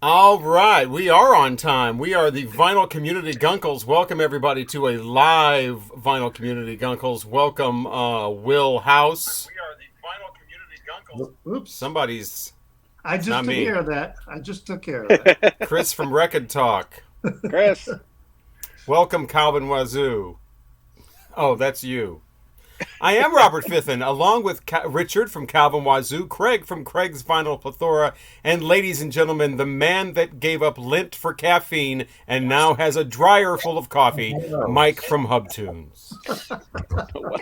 All right, we are on time. We are the Vinyl Community Guncles. Welcome everybody to a live Vinyl Community Guncles. Welcome, Will House. We are the Vinyl Community Guncles. Oops. Somebody's. I It's just not took me. care of that. I just took care of that. Chris from Record Talk. Chris. Welcome, Calvin Wazoo. Oh, that's you. I am Robert Fiffin, along with Richard from Calvin Wazoo, Craig from Craig's Vinyl Plethora, and ladies and gentlemen, the man that gave up lint for caffeine and now has a dryer full of coffee, Mike from Hubtunes.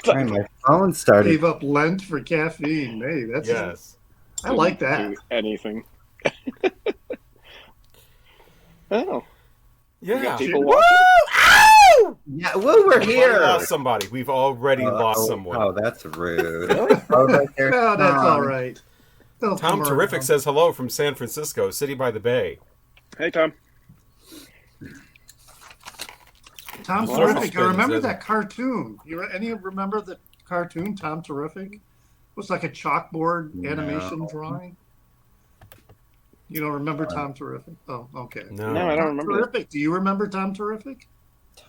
My phone started. Gave up Lent for caffeine. Hey, that's Yes. I like that. Do anything. Oh. Yeah. People Woo! watching? Ow! Yeah, well, we're We've here. already lost somebody. We've already lost someone. Oh, that's rude. Really? Right there, Oh, that's Tom. all right. They'll Tom come Terrific around. says hello from San Francisco, City by the Bay. Hey, Tom. Tom Well, Terrific. I that's remember good. that cartoon. Any remember the cartoon, Tom Terrific? It was like a chalkboard No. animation drawing. You don't remember Tom Terrific? Oh, okay. No. No, I don't Tom remember that. Terrific. Do you remember Tom Terrific?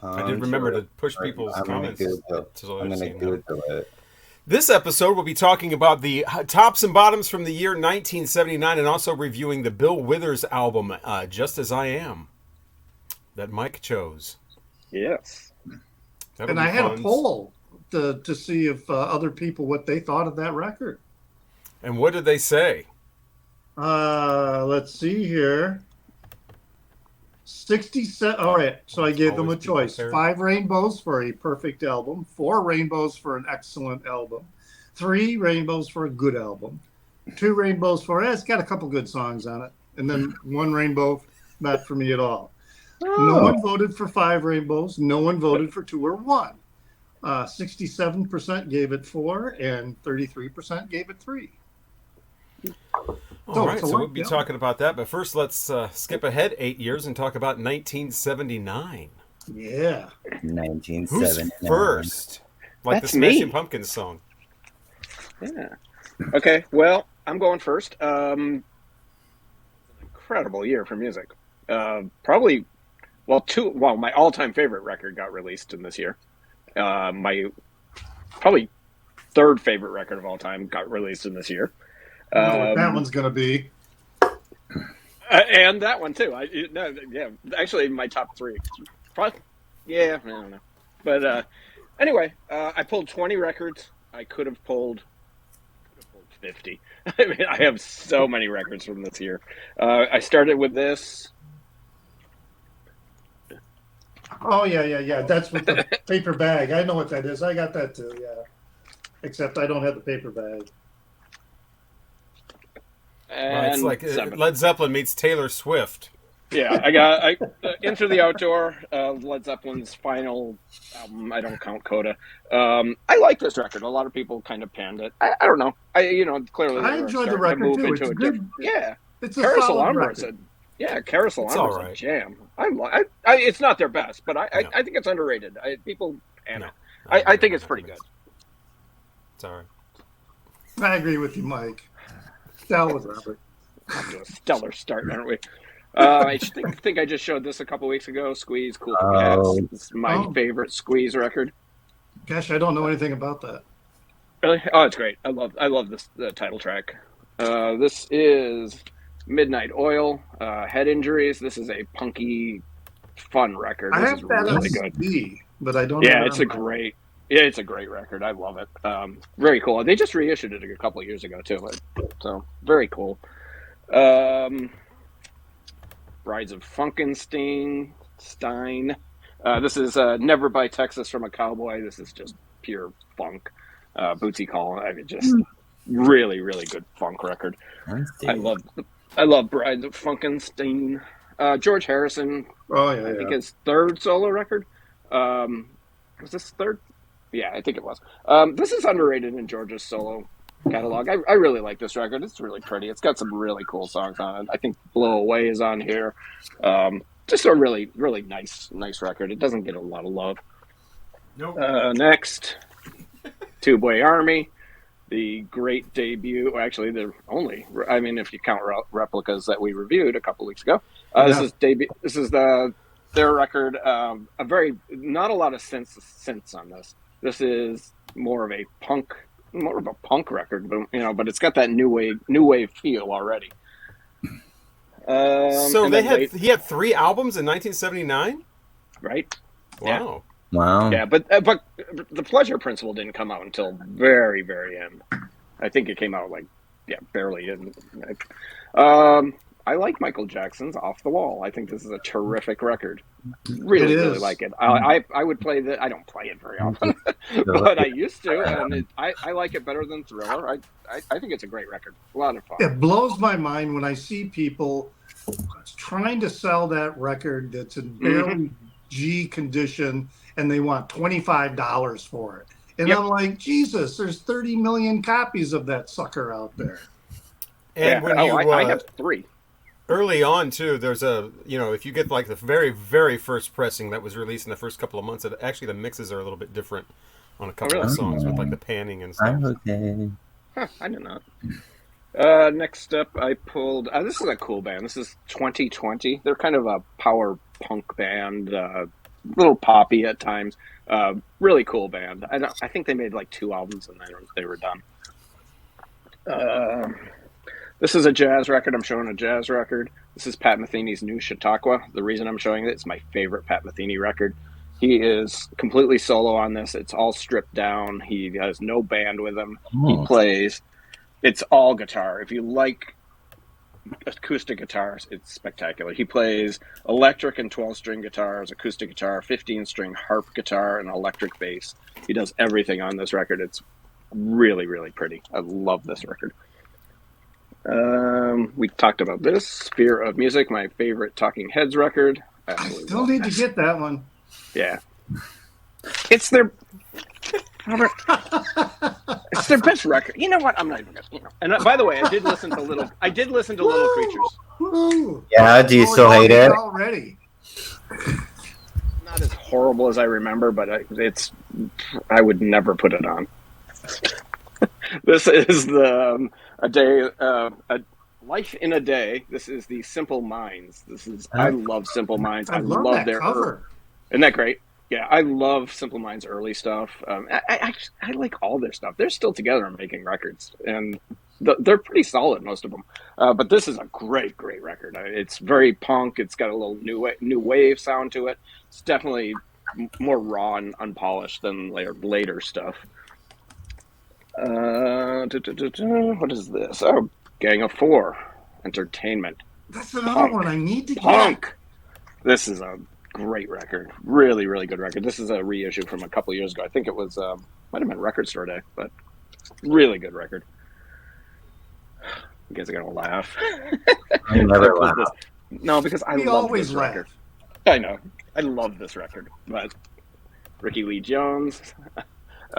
I did remember to Terrific. push people's I'm gonna comments. Google- so I'm they've going to seen them. Google it. This episode, we'll be talking about the tops and bottoms from the year 1979 and also reviewing the Bill Withers album, Just As I Am, that Mike chose. Yes. That'll And be I had fun. a poll to see if other people, what they thought of that record. And what did they say? Let's see here. 67. All right. So I gave them a Always be choice. prepared. 5 rainbows for a perfect album, 4 rainbows for an excellent album, 3 rainbows for a good album, 2 rainbows for it's got a couple good songs on it, and then 1 rainbow not for me at all. No one voted for 5 rainbows. No one voted for 2 or 1. 67% gave it 4, and 33% gave it 3. All right, it's a so lot, we'll be yeah. talking about that. But first, let's skip ahead 8 years and talk about 1979. Yeah. Who's 1979. first? Like That's the me. Smashing Pumpkins song. Yeah. Okay, well, I'm going first. An incredible year for music. Probably, my all-time favorite record got released in this year. My probably third favorite record of all time got released in this year. I know what that one's going to be. And that one too. Actually, my top 3. Probably, I don't know. But anyway, I pulled 20 records. I could have pulled 50. I mean, I have so many records from this year. I started with this. Oh, yeah. That's with the paper bag. I know what that is. I got that too, yeah. Except I don't have the paper bag. And It's like 7. Led Zeppelin meets Taylor Swift. Yeah, I got Into the Outdoor, Led Zeppelin's final album. I don't count Coda. I like this record. A lot of people kind of panned it. I don't know. Clearly I they were enjoyed the starting to record, move too. into It's a good. different. Yeah, It's a Carousel solid Umbra's record. Carousel It's Umbra's all a right. jam. It's not their best, but No. I think it's underrated. People pan No, it. I think it's pretty good. It's all right. I agree with you, Mike. That was Robert. Off to a stellar start, aren't we? I think I just showed this a couple weeks ago. Squeeze, Cool for Cats. Oh. It's my favorite Squeeze record. Gosh, I don't know anything about that. Really? Oh, it's great. I love this the title track. This is Midnight Oil. Head Injuries. This is a punky, fun record. I This have is that really on good. CD, but I don't Yeah, have it it's on a great. Yeah, it's a great record. I love it. Very cool. They just reissued it a couple of years ago too. So very cool. Brides of Funkenstein. This is Never Buy Texas from a Cowboy. This is just pure funk. Bootsy Collins. I mean, just really, really good funk record. I love Brides of Funkenstein. George Harrison. Oh, I think his third solo record. Was this third? Yeah, I think it was. This is underrated in George's solo catalog. I really like this record. It's really pretty. It's got some really cool songs on it. I think Blow Away is on here. Just a really, really nice record. It doesn't get a lot of love. Nope. Next, Two Boy Army. the great debut. Actually, the only. I mean, if you count replicas that we reviewed a couple weeks ago, this is debut. This is their record. A very not a lot of synths on this. This is more of a punk record, but but it's got that new wave feel already. So he had 3 albums in 1979, right? Wow. Wow. Yeah, but the Pleasure Principle didn't come out until very, very end. I think it came out barely in. I like Michael Jackson's Off the Wall. I think this is a terrific record. Really like it. I would play that. I don't play it very often, but I used to, and I like it better than Thriller. I think it's a great record. A lot of fun. It blows my mind when I see people trying to sell that record that's in barely G condition, and they want $25 for it. And I'm like, Jesus, there's 30 million copies of that sucker out there. And when I have 3. Early on, too, there's if you get like the very, very first pressing that was released in the first couple of months, actually the mixes are a little bit different on a couple of songs with like the panning and stuff. Okay. Huh, I did not. Next up, I pulled. This is a cool band. This is 2020. They're kind of a power punk band, little poppy at times. Really cool band. I think they made like 2 albums and then they were done. This is a jazz record. I'm showing a jazz record. This is Pat Metheny's New Chautauqua. The reason I'm showing it is my favorite Pat Metheny record. He is completely solo on this. It's all stripped down. He has no band with him. He plays. It's all guitar. If you like acoustic guitars, it's spectacular. He plays electric and 12-string guitars, acoustic guitar, 15-string harp guitar, and electric bass. He does everything on this record. It's really, really pretty. I love this record. We talked about this. Sphere of Music, my favorite Talking Heads record. I still need to get that one. Yeah. It's their it's their best record. You know what? I'm not even gonna. And by the way, I did listen to Little Creatures. Woo. Yeah. Do you still hate it? Already. Not as horrible as I remember, but I would never put it on. This is a Life in a Day. This is the Simple Minds. I love Simple Minds. I love their cover. Isn't that great? Yeah, I love Simple Minds' early stuff. I like all their stuff. They're still together and making records, and they're pretty solid, most of them. But this is a great, great record. It's very punk. It's got a little new wave sound to it. It's definitely more raw and unpolished than later stuff. What is this? Oh, Gang of Four, Entertainment. That's another one I need to get. Punk. This is a great record. Really, really good record. This is a reissue from a couple years ago. I think it was might have been Record Store Day, but really good record. You guys are gonna laugh. I never laugh. No, because I love this record. I know. I love this record. But Ricky Lee Jones.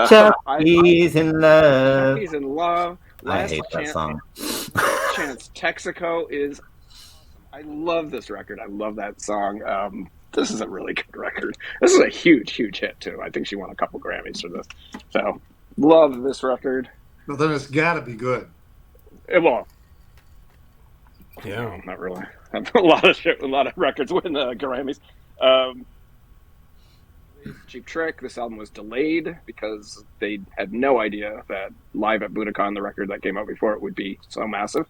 Chucky's in Love. Chucky's in Love. I hate that song. Chance Texaco is. I love this record. I love that song. This is a really good record. This is a huge, huge hit too. I think she won a couple Grammys for this. So, love this record. Well, then it's got to be good. Well, yeah, not really. A lot of records win Grammys. Cheap Trick. This album was delayed because they had no idea that Live at Budokan, the record that came out before it, would be so massive.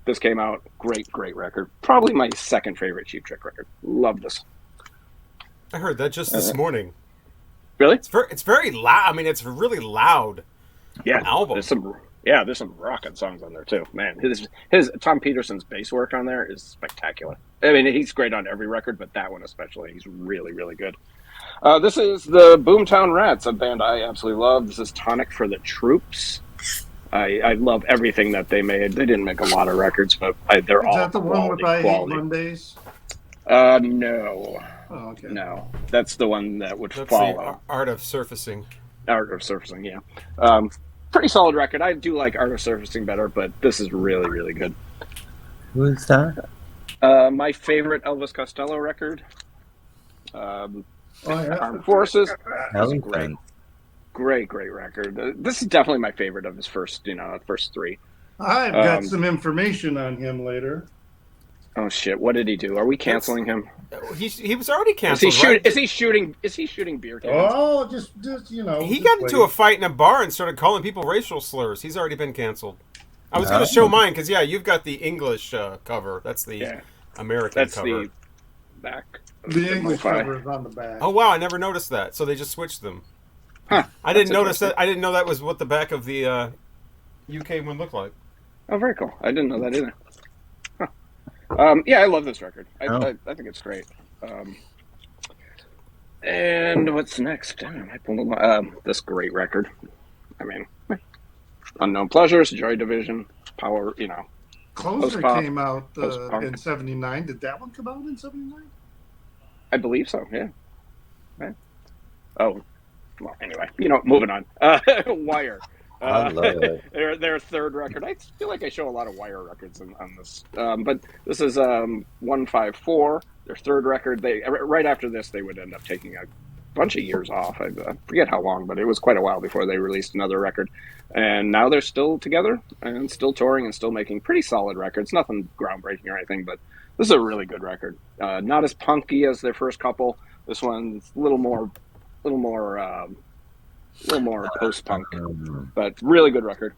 This came out, great record. Probably my second favorite Cheap Trick record. Love this. I heard that just this morning. Really? It's very loud. I mean, it's a really loud album. There's some rockin' songs on there too. Man, his Tom Peterson's bass work on there is spectacular. I mean, he's great on every record, but that one especially, he's really, really good. This is the Boomtown Rats, a band I absolutely love. This is Tonic for the Troops. I love everything that they made. They didn't make a lot of records, but they're all quality. Is that the one with I Hate Mondays? No. Oh, okay. No, that's the one that would That's follow. The Art of Surfacing. Art of Surfacing, yeah. Pretty solid record. I do like Art of Surfacing better, but this is really, really good. Who's that? My favorite Elvis Costello record. Armed Forces. Great. great record. This is definitely my favorite of his first three. I've got some information on him later. Oh shit! What did he do? Are we canceling him? He was already canceled. Is he shooting beer cans? Oh, just He got into a fight in a bar and started calling people racial slurs. He's already been canceled. I was going to show mine because you've got the English cover. That's the American cover. That's the back. The English cover is on the back. Oh wow! I never noticed that. So they just switched them. Huh? I didn't notice that. I didn't know that was what the back of the UK one looked like. Oh, very cool. I didn't know that either. Yeah, I love this record. I think it's great. And what's next? This great record. I mean, Unknown Pleasures, Joy Division, Power. Closer post-pop, came out post-punk. in '79. Did that one come out in '79? I believe so. Yeah. Right. Oh, well. Anyway, moving on. Wire. I love it. Their third record. I feel like I show a lot of Wire records on this, but this is 154. Their third record. Right after this, they would end up taking a bunch of years off. I forget how long, but it was quite a while before they released another record. And now they're still together and still touring and still making pretty solid records. Nothing groundbreaking or anything, but this is a really good record. Not as punky as their first couple. This one's a little more post-punk, but really good record.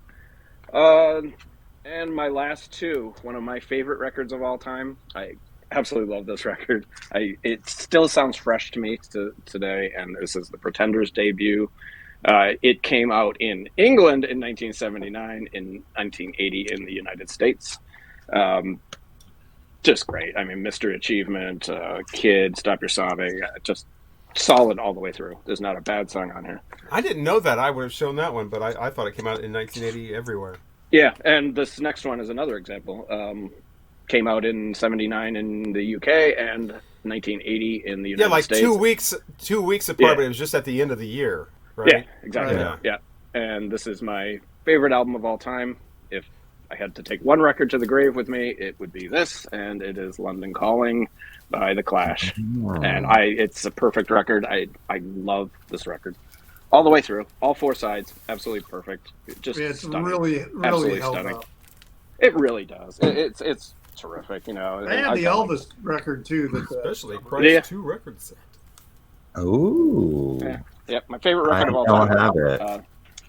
And my last two, one of my favorite records of all time. I absolutely love this record. It still sounds fresh to me today, and this is the Pretenders' debut. It came out in England in 1979, in 1980 in the United States. Just great. I mean, Mr. Achievement, Kid, Stop Your Sobbing, just solid all the way through. There's not a bad song on here. I didn't know that. I would have shown that one, but I thought it came out in 1980 everywhere. Yeah, and this next one is another example. Came out in '79 in the UK and 1980 in the United States. Yeah, like 2 weeks apart, but it was just at the end of the year, right? Yeah, exactly. Right. Yeah. And this is my favorite album of all time. If I had to take one record to the grave with me, it would be this, and it is London Calling by The Clash. And it's a perfect record. I love this record. All the way through, all four sides, absolutely perfect. It's stunning. really Absolutely held stunning. up. It really does. It's terrific, They had the Elvis record too. Especially Price 2 record set. Ooh. Yeah, my favorite record of all I time. don't have it.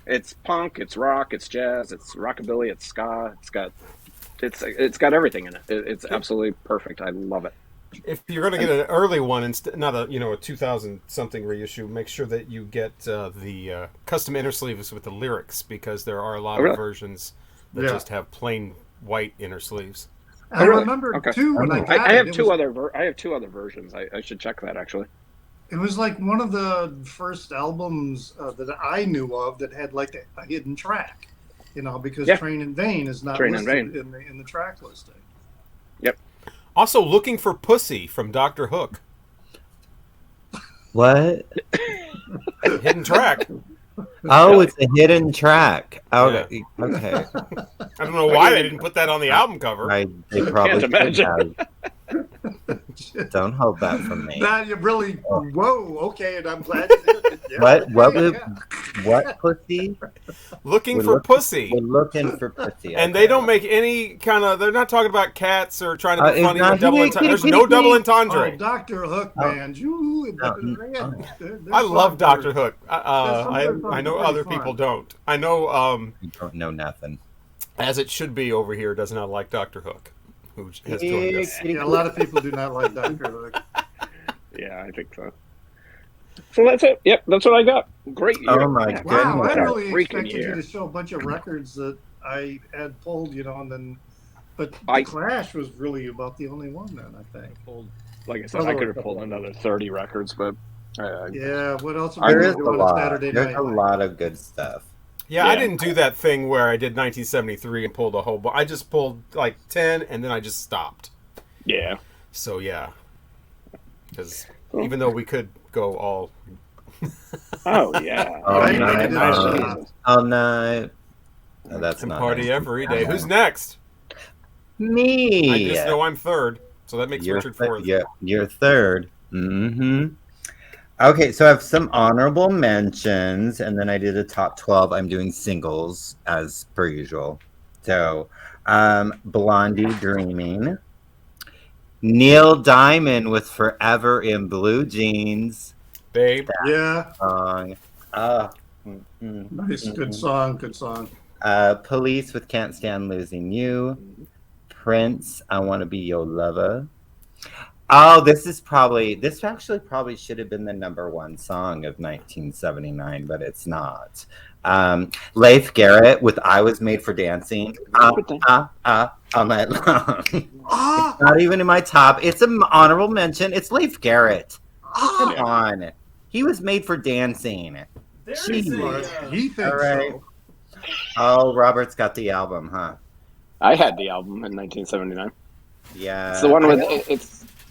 It's punk, it's rock, it's jazz, it's rockabilly, it's ska. It's got everything in it. It's absolutely perfect. I love it. If you're going to get an early one, not a 2000 something reissue, make sure that you get the custom inner sleeves with the lyrics, because there are a lot of versions that just have plain white inner sleeves. I remember too when I got I have it. two other versions. I should check that actually. It was like one of the first albums that I knew of that had like a hidden track, because Train in Vain is not listed in the track listing. Yep. Also, Looking for Pussy from Dr. Hook. What? Hidden track. Oh, it's a hidden track. Oh, okay. I don't know why they didn't put that on the album cover. They probably Can't imagine. Don't hold that from me. That you really, whoa, okay, and I'm glad you did it. Yeah, What pussy? Looking for Pussy. We're looking for pussy. And they don't make any kind of, they're not talking about cats or trying to be funny with double entendre. There's no double entendre. Oh, Dr. Hook, man. I love Dr. Hook. I know other people don't. I know. You don't know nothing. As it should be over here, does not like Dr. Hook, who has joined us. Yeah, a lot of people do not like Dr. Hook. Yeah, I think so. So that's it. Yep, that's what I got. Great year. Oh my goodness. Wow, I really Freaking expected year. you to show a bunch of records that I had pulled, and then, but I- The Clash was really about the only one then, I think. Like I said, I could have pulled another 30 records, but Yeah, what else There we is do a on a lot. Saturday There's night? a lot of good stuff. Yeah, I didn't do that thing where I did 1973 and pulled a whole bunch. I just pulled like 10 and then I just stopped. yeah. So yeah, because even though we could go all Oh yeah. All I night, did long. All night. No, that's and not party nice. every day. Who's next? Me. I just know I'm third, so that makes You're Richard fourth. You're third. Mm-hmm. Okay, so I have some honorable mentions, and then I did a top 12. I'm doing singles as per usual. So, Blondie Dreaming. Neil Diamond with Forever in Blue Jeans. Babe. Yeah, Song. Uh, nice, good song, good song. Police with Can't Stand Losing You. Prince, I Want to Be Your Lover. Oh, this actually probably should have been the number one song of 1979, but it's not. Leif Garrett with I Was Made for Dancing. All night long. Ah, It's not even in my top. It's an honorable mention. It's Leif Garrett. Come ah, on. He was made for dancing. Jeez. he thinks All right. so. Oh, Robert's got the album, huh? I had the album in 1979. Yeah. It's the one with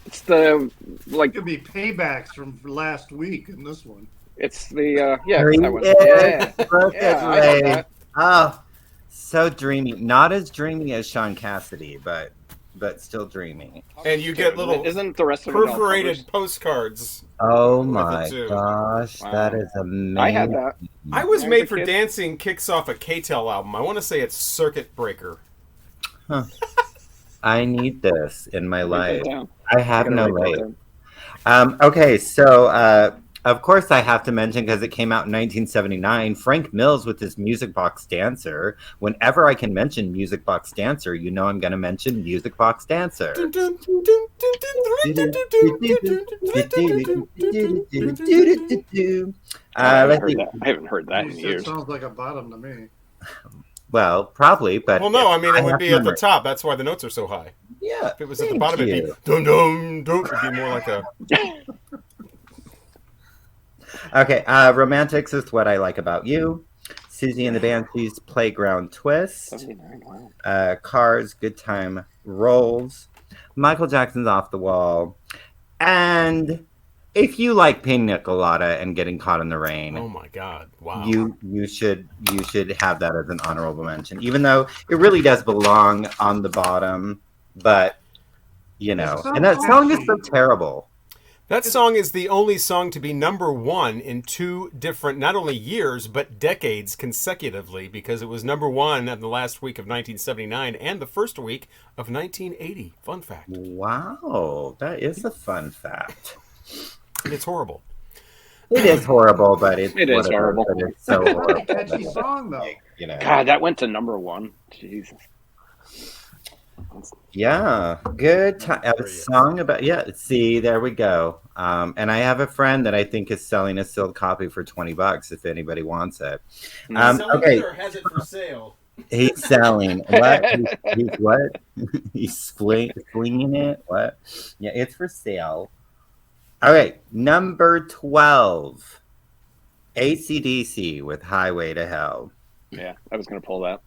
it's the like It could be paybacks from last week in this one. it's the yeah Dream that one. It. Yeah, Look yeah, at I know Leif. that. Oh, so dreamy. Not as dreamy as Sean Cassidy, but still dreamy. And you get little Isn't the rest of it all perforated covers? postcards. Oh With it, my too. gosh, Wow. that is amazing. I had that. I Was When I was Made a for kid. Dancing kicks off a K-Tel album. I want to say it's Circuit Breaker. I need this in my Write life. that down. I have Gotta no write that life. down. Okay, so of course I have to mention because it came out in 1979. Frank Mills with his Music Box Dancer. Whenever I can mention Music Box Dancer, you know I'm going to mention Music Box Dancer. Let's see. I haven't heard that in That years. sounds like a bottom to me. Well, probably, but Well, no, I mean, it would have be to at the remember. top. That's why the notes are so high. Yeah, If it was at the thank bottom, it'd you. be dum dum dum. It'd be more like a. Okay, Romantics is What I Like About You. Susie and the Banshees, Playground Twist. 79, wow. Cars, Good Time Rolls. Michael Jackson's Off the Wall. And if you like Pina Colada and Getting Caught in the Rain, Oh my God! Wow. you should have that as an honorable mention, even though it really does belong on the bottom. But you know, It's so and that song is so catchy. terrible. That song is the only song to be number one in two different, not only years, but decades consecutively, because it was number one in the last week of 1979 and the first week of 1980. Fun fact. Wow, that is a fun fact. It's horrible. It is horrible, but It is horrible. But it's so It's horrible. a catchy song, though. You know. God, that went to number one. Jesus. Yeah, good time. A song about See, there we go. And I have a friend that I think is selling a sealed copy for $20 if anybody wants it. Okay, or has it for sale? he's selling what? He's what? He's flinging it. What? Yeah, it's for sale. All right, number 12, AC/DC with Highway to Hell. Yeah, I was gonna pull that.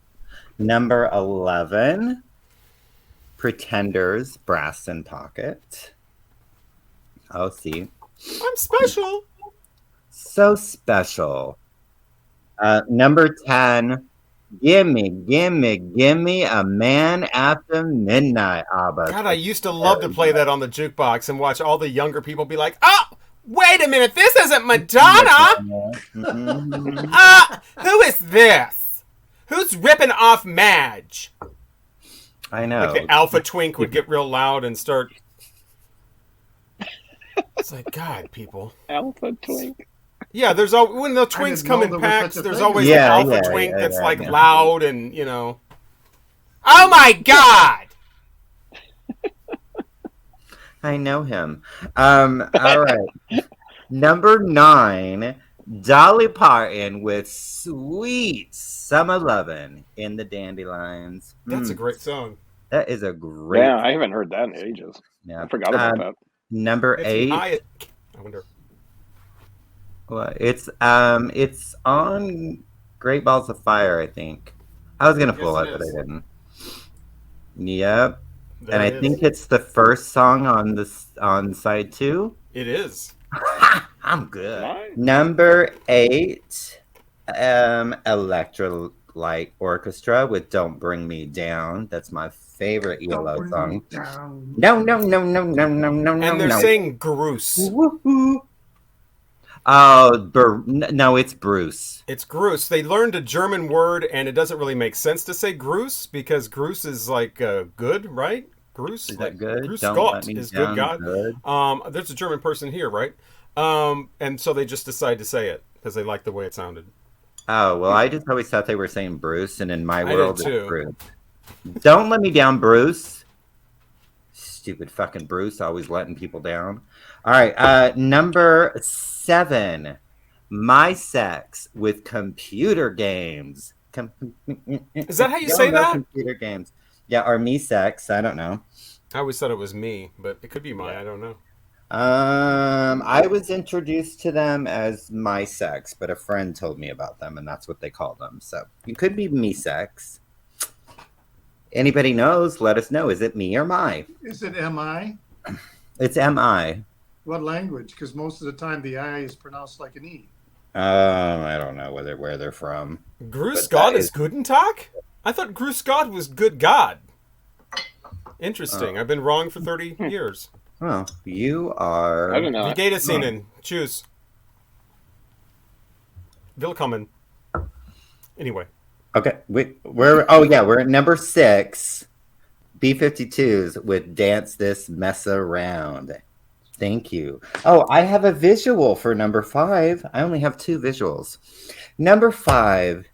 Number 11. Pretenders, Brass and Pocket. Oh, see. I'm special. So special. Number 10. Gimme, gimme, gimme a Man After Midnight, ABBA. God, I used to love to play that on the jukebox and watch all the younger people be like, "Oh, wait a minute, this isn't Madonna. Who is this? Who's ripping off Madge?" I know. Like the alpha twink would get real loud and start. It's like, God, people. Alpha Twink. Yeah, there's all when the twinks didn't come know in there was packs. such a There's thing. always Yeah, an alpha yeah, twink yeah, that's yeah, like yeah. loud and Oh my God! I know him. All right. Number 9, Dolly Parton with Sweet Summer Lovin' in the Dandelions. That's a great song. That is a great. Yeah, I haven't heard that in ages. Yeah. I forgot about that. Number It's 8. high. I wonder. Well, it's on Great Balls of Fire, I think. I was gonna pull Yes, it, it but I is. didn't. Yep. There And I it is. think it's the first song on side 2. It is. I'm good. Nice. Number 8, Electrolyte Orchestra with "Don't Bring Me Down." That's my favorite ELO song. No, no, no, no, no, no, no, no, And they're no. saying Groose. Woohoo. Oh, no, it's Bruce. It's Gruß. They learned a German word, and it doesn't really make sense to say Gruß because Gruß is like good, right? Gruß Is like that good? Gruß Don't Gott let me is good down. God. Good. There's a German person here, right? And so they just decided to say it because they liked the way it sounded. Oh, well, I just always thought they were saying Bruce, and in my I did world, it's too. Bruce. Don't let me down, Bruce. Stupid fucking Bruce, always letting people down. All right, number 7. My sex with computer games. Is that how you Y'all say know that? computer games. Yeah, or me sex. I don't know. I always thought it was me, but it could be mine. Yeah. I don't know. I was introduced to them as my sex, but a friend told me about them, and that's what they call them. So it could be me sex. Anybody knows? Let us know. Is it me or my? Is it M-I? It's M-I. What language? Because most of the time the I is pronounced like an E. I don't know where they're from. Grüß But Gott that is is- Guten Tag? I thought Grüß Gott was good God. Interesting. I've been wrong for 30 years. Oh, you are. I don't know. Wie geht es Ihnen? Tschüss. Willkommen. Anyway. Okay, we're at number 6. B-52s with Dance This Mess Around. Thank you. Oh, I have a visual for number 5. I only have 2 visuals. Number 5.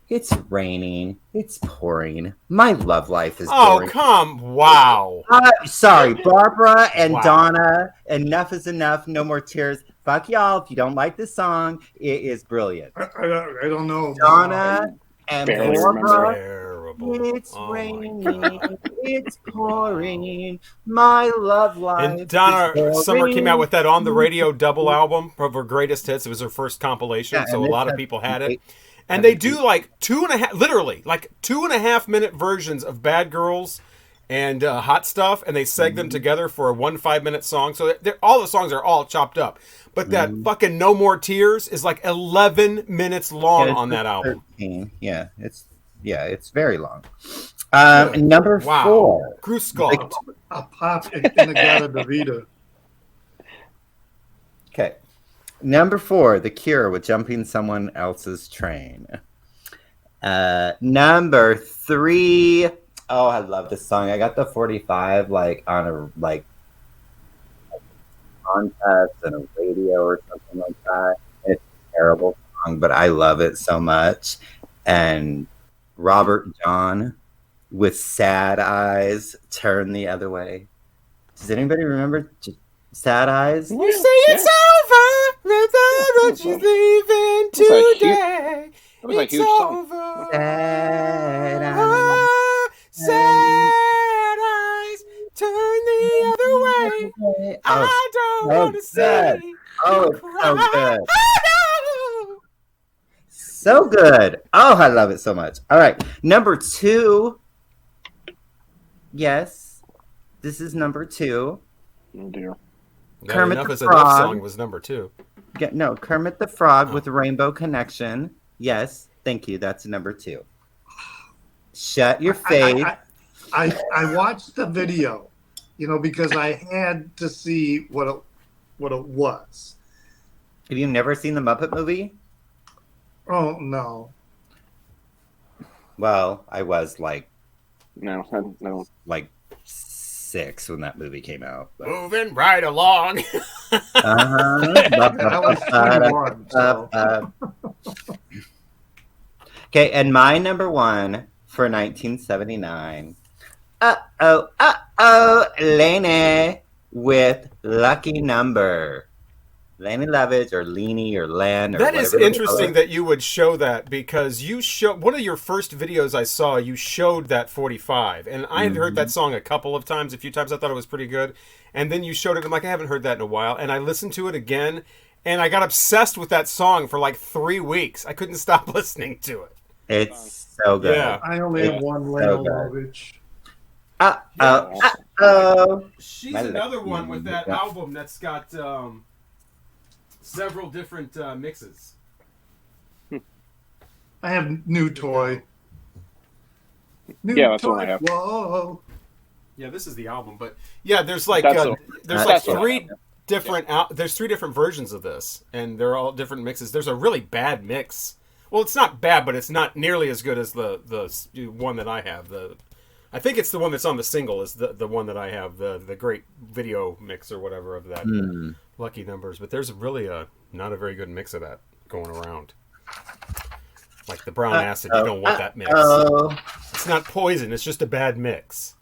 It's raining. It's pouring. My love life is Oh, boring. wow. Sorry, Barbara and Wow. Donna. Enough is enough. No more tears. Fuck y'all. If you don't like this song, it is brilliant. I don't know. Donna and Barely Barbara. Terrible. It's Oh my raining, God. it's pouring, my love life. And Donna is Summer came out pouring. with that On the Radio double album of her greatest hits. It was her first compilation, Yeah, so and a this lot of has people had it. great- And they do like 2.5, literally like 2.5 minute versions of Bad Girls and Hot Stuff, and they seg them together for a 5-minute song. So all the songs are all chopped up. But that fucking No More Tears is like 11 minutes long Yeah, it's on that album. 13. It's very long. Number Wow. 4. Grüß Gott. A pop in a Gata Davida. Okay. Number 4, The Cure with Jumping Someone Else's Train. Number 3. Oh, I love this song. I got the 45 like on a contest and a radio or something like that. It's a terrible song, but I love it so much. And Robert John with Sad Eyes, Turn the Other Way. Does anybody remember Sad Eyes? You say it's over, but she's leaving It's a huge- today. That was a It's huge song. over. Sad eyes. Ah, sad eyes, turn the other way. I don't so want to good. see Oh, you it's cry. so good. Oh, So good. Oh, I love it so much. All right. Number 2. Yes. This is number 2. Oh dear. no. Kermit Enough the is enough Frog. song was number 2. No, Kermit the Frog with Rainbow Connection. Yes. Thank you. That's number 2. Shut your face. I watched the video, because I had to see what it was. Have you never seen the Muppet movie? Oh no. Well, I was like No. 6 when that movie came out. But... Moving right along. I was 21. So. Okay, and my number 1 for 1979. Lene with Lucky Number. Lene Lovitch or Lene or Len or That is whatever they interesting call it. that you would show that because you showed one of your first videos I saw. You showed that 45, and I had heard that song a couple of times. A few times I thought it was pretty good, and then you showed it. I'm like, I haven't heard that in a while, and I listened to it again, and I got obsessed with that song for like 3 weeks. I couldn't stop listening to it. It's so good. Yeah. I only have one So Leno good. Lovitch. She's My another lucky one with that number. album that's got several different mixes. I have New Toy. New Yeah, that's toy. what I have. Whoa. Yeah, this is the album, but yeah, there's like That's there's what- like that's what I three different. There's 3 different versions of this, and they're all different mixes. There's a really bad mix. Well, it's not bad, but it's not nearly as good as the one that I have. I think it's the one that's on the single is the one that I have, the great video mix or whatever of that Lucky Numbers. But there's really not a very good mix of that going around. Like the brown acid, you don't want that mix. It's not poison, it's just a bad mix.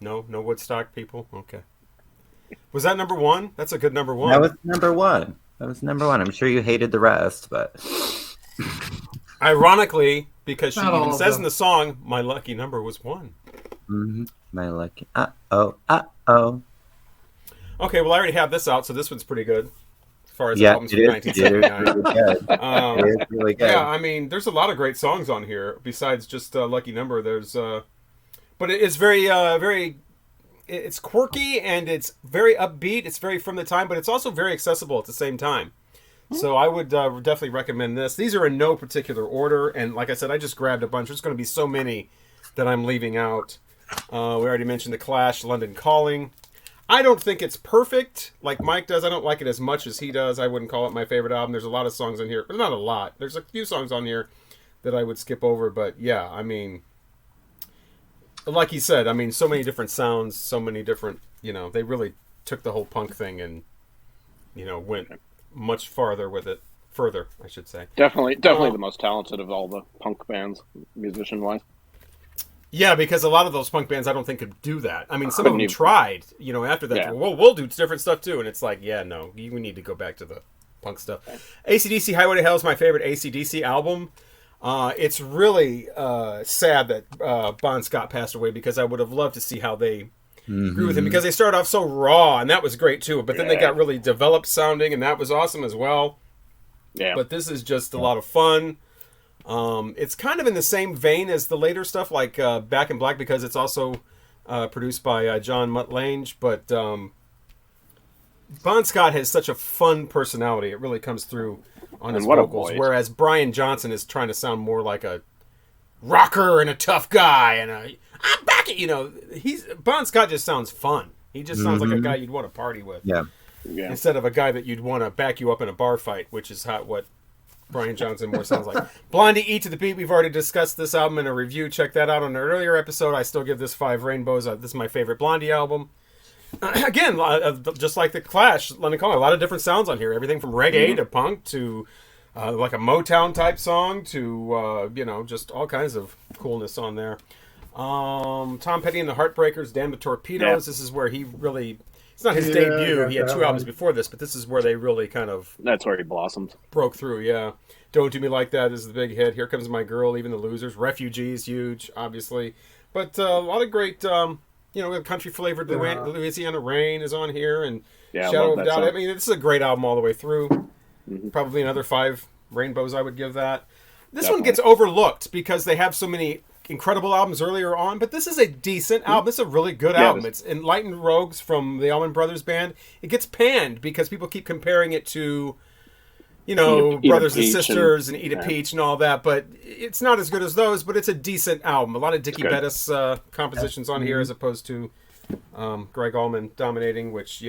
No Woodstock people? Okay. Was that number 1? That's a good number 1. That was number 1. I'm sure you hated the rest, but... Ironically, because she even says in the song, my lucky number was 1. Mm-hmm. My lucky... Uh-oh. Okay, well, I already have this out, so this one's pretty good. As far as albums from 1979. It is really good. Yeah, I mean, there's a lot of great songs on here, besides just Lucky Number. There's... but it is very, very... It's quirky, and it's very upbeat. It's very from the time, but it's also very accessible at the same time. So I would definitely recommend this. These are in no particular order, and like I said, I just grabbed a bunch. There's going to be so many that I'm leaving out. We already mentioned The Clash, London Calling. I don't think it's perfect like Mike does. I don't like it as much as he does. I wouldn't call it my favorite album. There's a lot of songs on here, but not a lot. There's a few songs on here that I would skip over, but yeah, I mean, like he said, I mean, so many different sounds, so many different, they really took the whole punk thing and, went much farther with it. Further, I should say. Definitely the most talented of all the punk bands, musician-wise. Yeah, because a lot of those punk bands I don't think could do that. I mean, some of them tried, after that. Yeah. Well, we'll do different stuff too. And it's like, yeah, no, we need to go back to the punk stuff. AC/DC Highway to Hell is my favorite AC/DC album. It's really sad that Bon Scott passed away, because I would have loved to see how they grew with him, because they started off so raw, and that was great too. But then they got really developed sounding, and that was awesome as well. Yeah. But this is just a lot of fun. It's kind of in the same vein as the later stuff, like Back in Black, because it's also produced by John Mutt-Lange. But Bon Scott has such a fun personality. It really comes through on his vocals. Whereas Brian Johnson is trying to sound more like a rocker and a tough guy. And I'm back at, Bon Scott just sounds fun. He just sounds like a guy you'd want to party with. Yeah. Instead of a guy that you'd want to back you up in a bar fight, which is what Brian Johnson more sounds like. Blondie, Eat to the Beat. We've already discussed this album in a review. Check that out on an earlier episode. I still give this 5 rainbows. This is my favorite Blondie album. Again, just like The Clash, London Calling, a lot of different sounds on here. Everything from reggae to punk to like a Motown type song to just all kinds of coolness on there. Tom Petty and the Heartbreakers, Damn the Torpedoes. Yeah. This is where he really... It's not his debut. He had 2 albums before this, but this is where they really kind of... That's where he blossomed. Broke through, yeah. Don't Do Me Like That is the big hit. Here Comes My Girl, Even the Losers. Refugees, huge, obviously. But a lot of great, country-flavored Louisiana Rain is on here, and Shadow of Doubt. Song. I mean, this is a great album all the way through. Mm-hmm. Probably another 5 rainbows I would give that. This one gets overlooked because they have so many incredible albums earlier on, but this is a decent album. This is a really good album. It's Enlightened Rogues from the Allman Brothers Band. It gets panned because people keep comparing it to, Brothers and Sisters and Eat a Peach and all that, but it's not as good as those, but it's a decent album. A lot of Dickie Bettis compositions on here as opposed to Greg Allman dominating, which,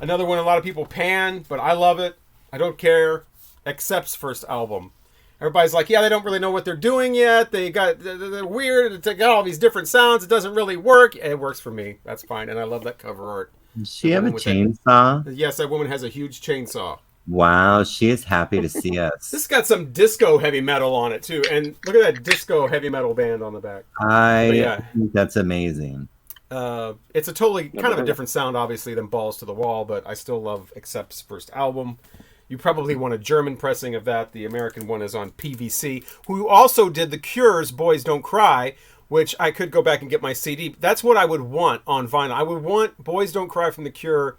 another one a lot of people pan, but I love it. I don't care. Accept's first album. Everybody's like, they don't really know what they're doing yet. They're weird. They got all these different sounds. It doesn't really work. It works for me. That's fine. And I love that cover art. Does she have a chainsaw? Yes, that woman has a huge chainsaw. Wow, she is happy to see us. This has got some disco heavy metal on it, too. And look at that disco heavy metal band on the back. I think that's amazing. It's a totally kind of a different sound, obviously, than Balls to the Wall, but I still love Accept's first album. You probably want a German pressing of that. The American one is on PVC, who also did The Cure's Boys Don't Cry, which I could go back and get my CD. That's what I would want on vinyl. I would want Boys Don't Cry from The Cure,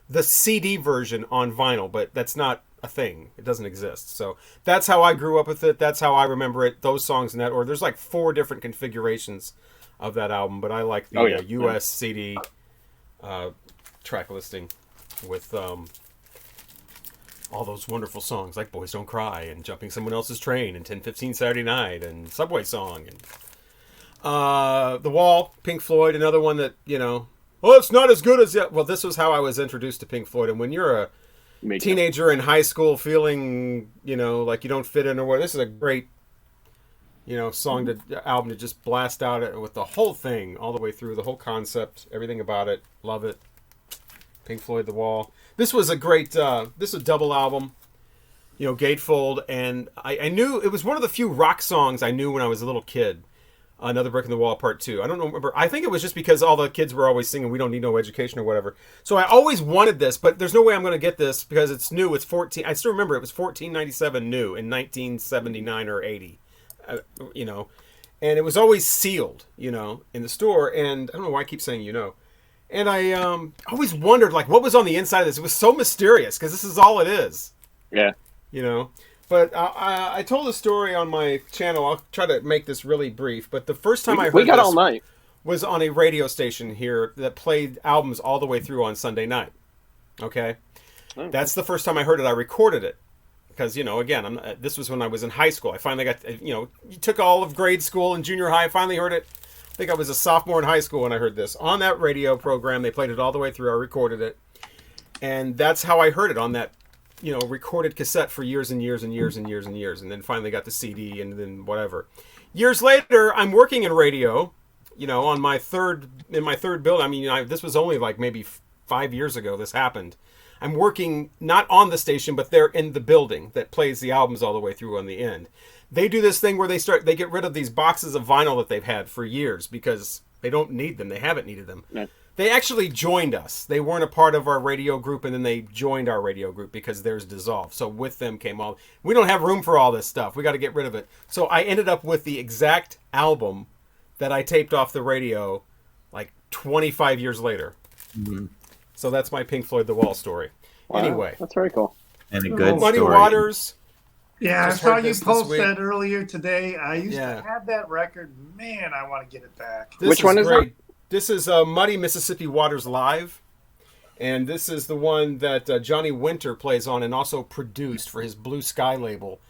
the CD version on vinyl, but that's not a thing. It doesn't exist. So that's how I grew up with it. That's how I remember it. Those songs in that order. There's like 4 different configurations of that album, but I like the US CD track listing with... all those wonderful songs like Boys Don't Cry and Jumping Someone Else's Train and 10:15 Saturday Night and Subway Song and The Wall, Pink Floyd, another one that, oh, it's not as good as yet. Well, this was how I was introduced to Pink Floyd. And when you're a Me too. teenager in high school feeling, like you don't fit in or what, this is a great, album to just blast out with the whole thing all the way through, the whole concept, everything about it. Love it. Pink Floyd, The Wall. This was a great, this is a double album, gatefold. And I knew it was one of the few rock songs I knew when I was a little kid. Another Brick in the Wall Part 2. I don't remember. I think it was just because all the kids were always singing We Don't Need No Education or whatever. So I always wanted this, but there's no way I'm going to get this because it's new. It's 14. I still remember it was $14.97 new in 1979 or 80. And it was always sealed, in the store. And I don't know why I keep saying And I always wondered like what was on the inside of this. It was so mysterious because this is all it is. Yeah. But I told a story on my channel. I'll try to make this really brief. But the first time I heard we got this all night. was on a radio station here that played albums all the way through on Sunday night. Okay? Oh. That's the first time I heard it. I recorded it. Because, again, this was when I was in high school. I finally got, you took all of grade school and junior high. I finally heard it. I think I was a sophomore in high school when I heard this. On that radio program, they played it all the way through. I recorded it. And that's how I heard it on that recorded cassette for years and years and years and years and years, and then finally got the CD, and then whatever. Years later, I'm working in radio, on my third build. I mean, this was only like maybe 5 years ago this happened. I'm working not on the station, but they're in the building that plays the albums all the way through on the end. They do this thing where they get rid of these boxes of vinyl that they've had for years because they don't need them. They haven't needed them. No. They actually joined us. They weren't a part of our radio group, and then they joined our radio group because theirs dissolved. So with them came all... We don't have room for all this stuff. We got to get rid of it. So I ended up with the exact album that I taped off the radio like 25 years later. Mm-hmm. So that's my Pink Floyd The Wall story. Wow, anyway. That's very cool. And a good Muddy story. Waters. Yeah, I saw you post that earlier today. I used to have that record. Man, I want to get it back. Which one is that? This is Muddy Mississippi Waters Live, and this is the one that Johnny Winter plays on and also produced for his Blue Sky label.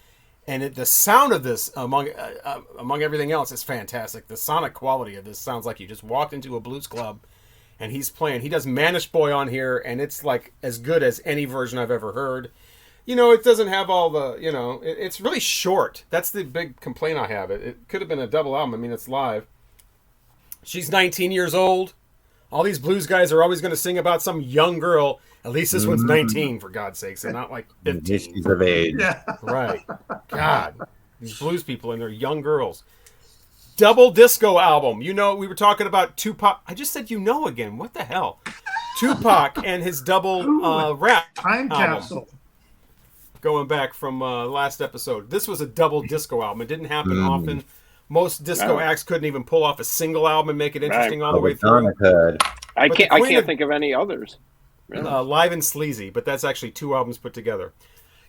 And the sound of this, among everything else, is fantastic. The sonic quality of this sounds like you just walked into a blues club, and he's playing. He does Manish Boy on here, and it's like as good as any version I've ever heard. It doesn't have all the, it's really short. That's the big complaint I have. It could have been a double album. I mean, it's live. She's 19 years old. All these blues guys are always going to sing about some young girl. At least this one's 19, for God's sakes, and not like 15. She's of age. Yeah. Right. God. These blues people and they're young girls. Double disco album. We were talking about Tupac. I just said again. What the hell? Tupac and his double rap Time capsule. Going back from last episode. This was a double disco album. It didn't happen often. Most disco acts couldn't even pull off a single album and make it interesting all the way through. I can't think of any others. Really? Live and Sleazy, but that's actually 2 albums put together.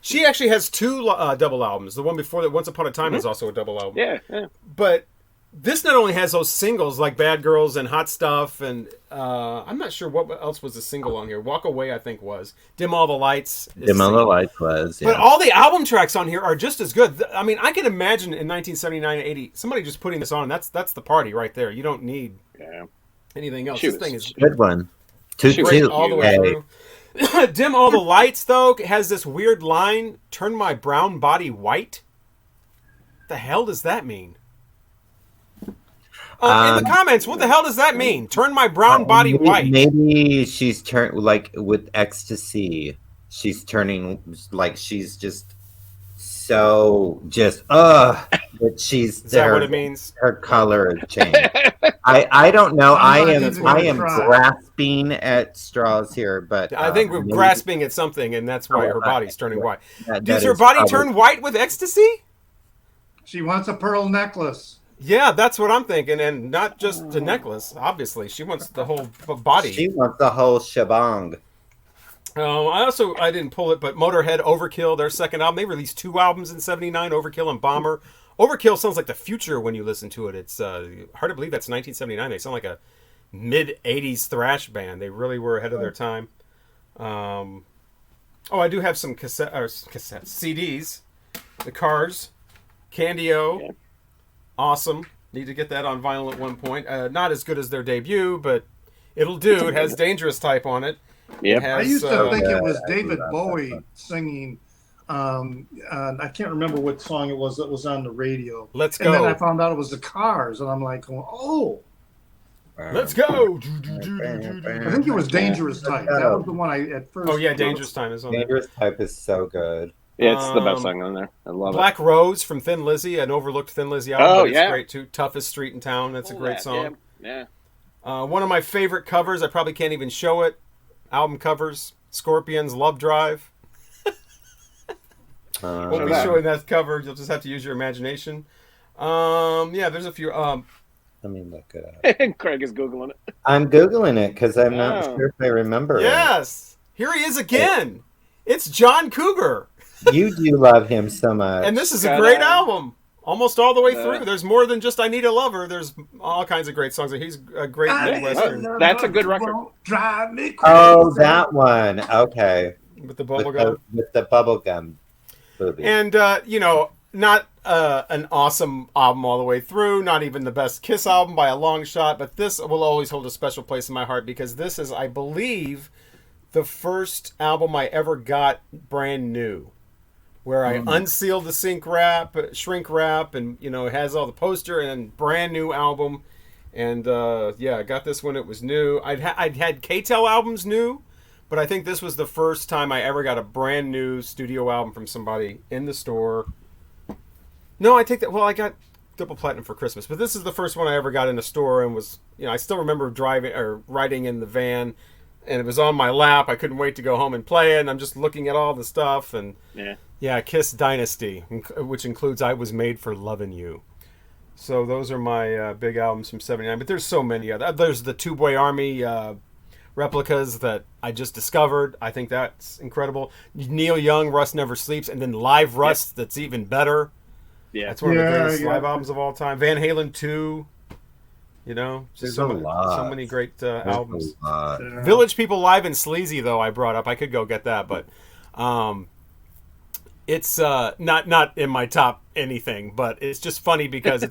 She actually has 2 double albums. The one before that, Once Upon a Time, is also a double album. Yeah. But this not only has those singles like Bad Girls and Hot Stuff, and I'm not sure what else was a single on here. Walk Away, I think, was. Dim All the Lights. Dim All the Lights was, yeah. But all the album tracks on here are just as good. I mean, I can imagine in 1979 and 80, somebody just putting this on, and that's the party right there. You don't need anything else. This thing is good one. Two. All the way through. Dim All the Lights, though, has this weird line, turn my brown body white. What the hell does that mean? In the comments, what the hell does that mean? Turn my brown body white. Maybe she's turned like with ecstasy. She's turning like she's just so that she's. Is that what it means? Her color changed. I don't know. I am grasping at straws here, but I think we're grasping at something, and that's why her body's turning white. Does her body probably turn white with ecstasy? She wants a pearl necklace. Yeah, that's what I'm thinking, and not just the necklace. Obviously, she wants the whole body. She wants the whole shebang. I didn't pull it, but Motorhead, Overkill, their second album. They released 2 albums in '79, Overkill and Bomber. Overkill sounds like the future when you listen to it. It's hard to believe that's 1979. They sound like a mid-'80s thrash band. They really were ahead of their time. I do have some cassettes, CDs. The Cars, Candy-O. Yeah. Awesome. Need to get that on vinyl at one point. Not as good as their debut, but It'll Do. It has Dangerous Type on it. Yep. I used to think it was I David love that Bowie song. singing. I can't remember what song it was that was on the radio. Let's And then I Go. found out it was the Cars, and I'm like, oh, Let's go. I think it was Dangerous Type. That was the one I at first. Oh yeah, Dangerous Time is on there. Dangerous Type is so good. Yeah, it's the best Um, song on there. I love Black Rose from Thin Lizzy, an overlooked Thin Lizzy album. Oh, but it's yeah. great too. Toughest Street in Town. That's it. a great song. Yeah. One of my favorite covers. I probably can't even show it. Album covers. Scorpions, Love Drive. Won't be that. showing that cover. You'll just have to use your imagination. Yeah, there's a few. Let me look it up. Craig is Googling it. I'm Googling it because I'm not Oh. sure if I remember Yes, here he is again. It's John Cougar, it. You do love him so much. and this is a Got great it. album. Almost all the way Yeah. through. There's more than just "I Need a Lover." There's all kinds of great songs. He's a great Midwestern That's a good record. Drive me crazy. Oh, that one. Okay. with the With bubblegum. the bubblegum movie. And, not an awesome album all the way through, not even the best Kiss album by a long shot, but this will always hold a special place in my heart because this is, I believe, the first album I ever got brand new, where I unsealed the shrink wrap, and, it has all the poster and brand new album. And, I got this when it was new. I'd had K-Tel albums new, but I think this was the first time I ever got a brand new studio album from somebody in the store. No, I take that. Well, I got double platinum for Christmas, but this is the first one I ever got in a store and was, I still remember driving or riding in the van, and it was on my lap. I couldn't wait to go home and play it, and I'm just looking at all the stuff. And yeah, Kiss Dynasty, which includes I Was Made for Lovin' You. So those are my big albums from '79. But there's so many other. There's the Two Boy Army replicas that I just discovered. I think that's incredible. Neil Young, Rust Never Sleeps, and then Live Rust. That's even better. Yeah. That's one of the Yeah, greatest yeah. live albums of all time. Van Halen 2. Just There's so a many, lot. so many great There's albums. a lot. Yeah. Village People Live and Sleazy, though, I brought up. I could go get that, but it's not in my top anything. But it's just funny because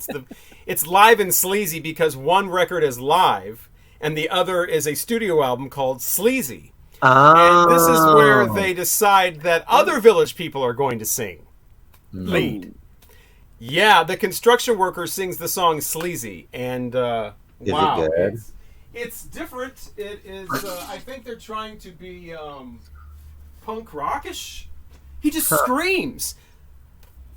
it's live and sleazy because one record is live and the other is a studio album called Sleazy. Oh. And this is where they decide that other Village People are going to sing lead. Yeah, the construction worker sings the song Sleazy, and Is it wow, good? it's different. It is. I think they're trying to be punk rockish. He just screams.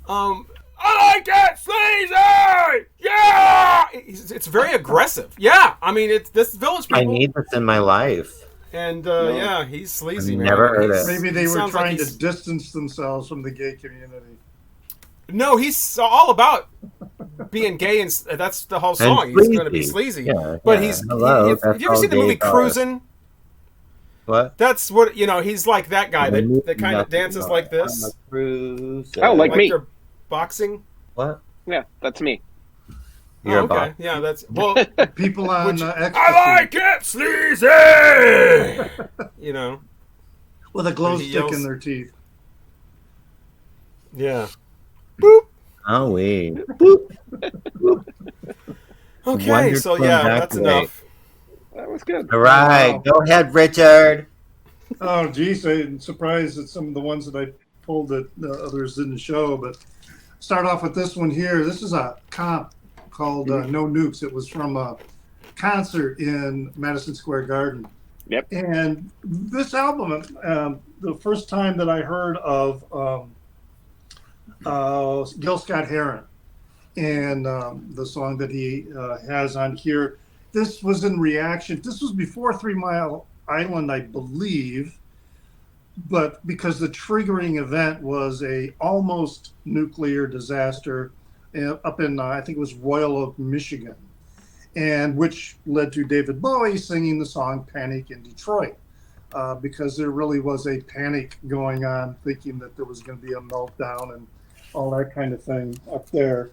I like it, Sleazy. Yeah, it's very aggressive. Yeah, I mean it's this Village I People, need this in my life. and yeah, he's sleazy. I've man. never heard He's- it. Maybe he they were sounds like trying he's- to distance themselves from the gay community. No, he's all about being gay, and that's the whole song. He's going to be sleazy. Yeah, But yeah. he's. Hello, Have that's you ever all seen the movie gays are. Cruisin'? What? That's what he's like that guy that kind of dances like this. I'm a cruiser. Oh, like me. they're boxing. What? Yeah, that's me. You're Oh, a okay. box. Yeah, that's well. People on Which- ecstasy I like it, sleazy. with a glow He stick yells- in their teeth. Yeah. Boop. Oh, wait. Okay, so Wonderful yeah, that's evacuate. enough. That was good. All right. Wow. Go ahead, Richard. Oh, geez, I'm surprised at some of the ones that I pulled that others didn't show. But start off with this one here. This is a comp called No Nukes. It was from a concert in Madison Square Garden. Yep. And this album, the first time that I heard of Gil Scott-Heron and the song that he has on here, this was in reaction. This was before 3 Mile Island, I believe, but because the triggering event was a almost nuclear disaster up in I think it was Royal Oak, Michigan, and which led to David Bowie singing the song "Panic in Detroit," because there really was a panic going on, thinking that there was going to be a meltdown and all that kind of thing up there.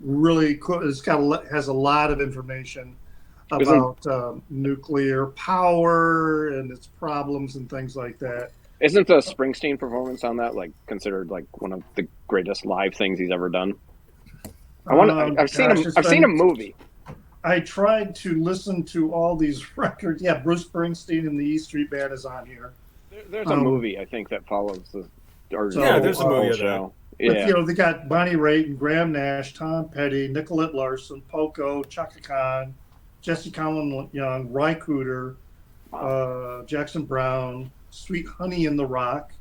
Really cool. Has a lot of information about nuclear power and its problems and things like that. Isn't the Springsteen performance on that considered one of the greatest live things he's ever done? I've seen Gosh, I've seen a movie. I tried to listen to all these records. Yeah, Bruce Springsteen and the E Street Band is on here. There's a movie I think that follows the Yeah, there's a movie whole of that. show. But Yeah. they got Bonnie Raitt and Graham Nash, Tom Petty, Nicolette Larson, Poco, Chaka Khan, Jesse Colin Young, Ry Cooder, Jackson Brown, Sweet Honey in the Rock.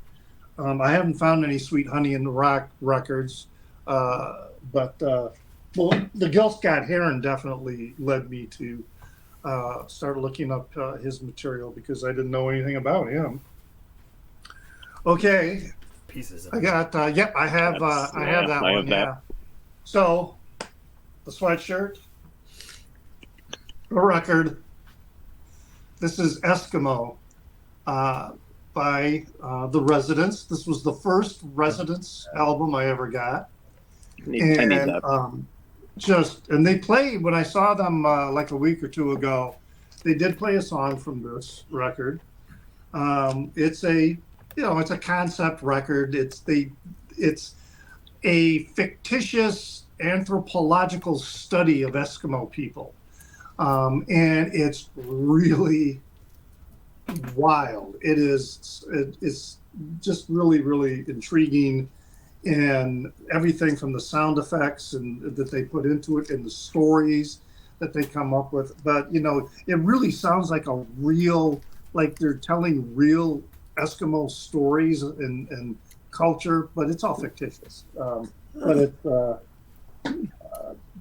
I haven't found any Sweet Honey in the Rock records, but the Gil Scott Heron definitely led me to start looking up his material because I didn't know anything about him. Okay, Pieces of I got I have that one. Yeah. So the sweatshirt, the record. This is Eskimo by the Residents. This was the first Residents album I ever got. I need that. And they played when I saw them like a week or two ago. They did play a song from this record. It's a concept record. It's a fictitious anthropological study of Eskimo people, and it's really wild. It's just really, really intriguing, and everything from the sound effects and that they put into it and the stories that they come up with. But it really sounds like like they're telling real Eskimo stories and culture, but it's all fictitious. But it's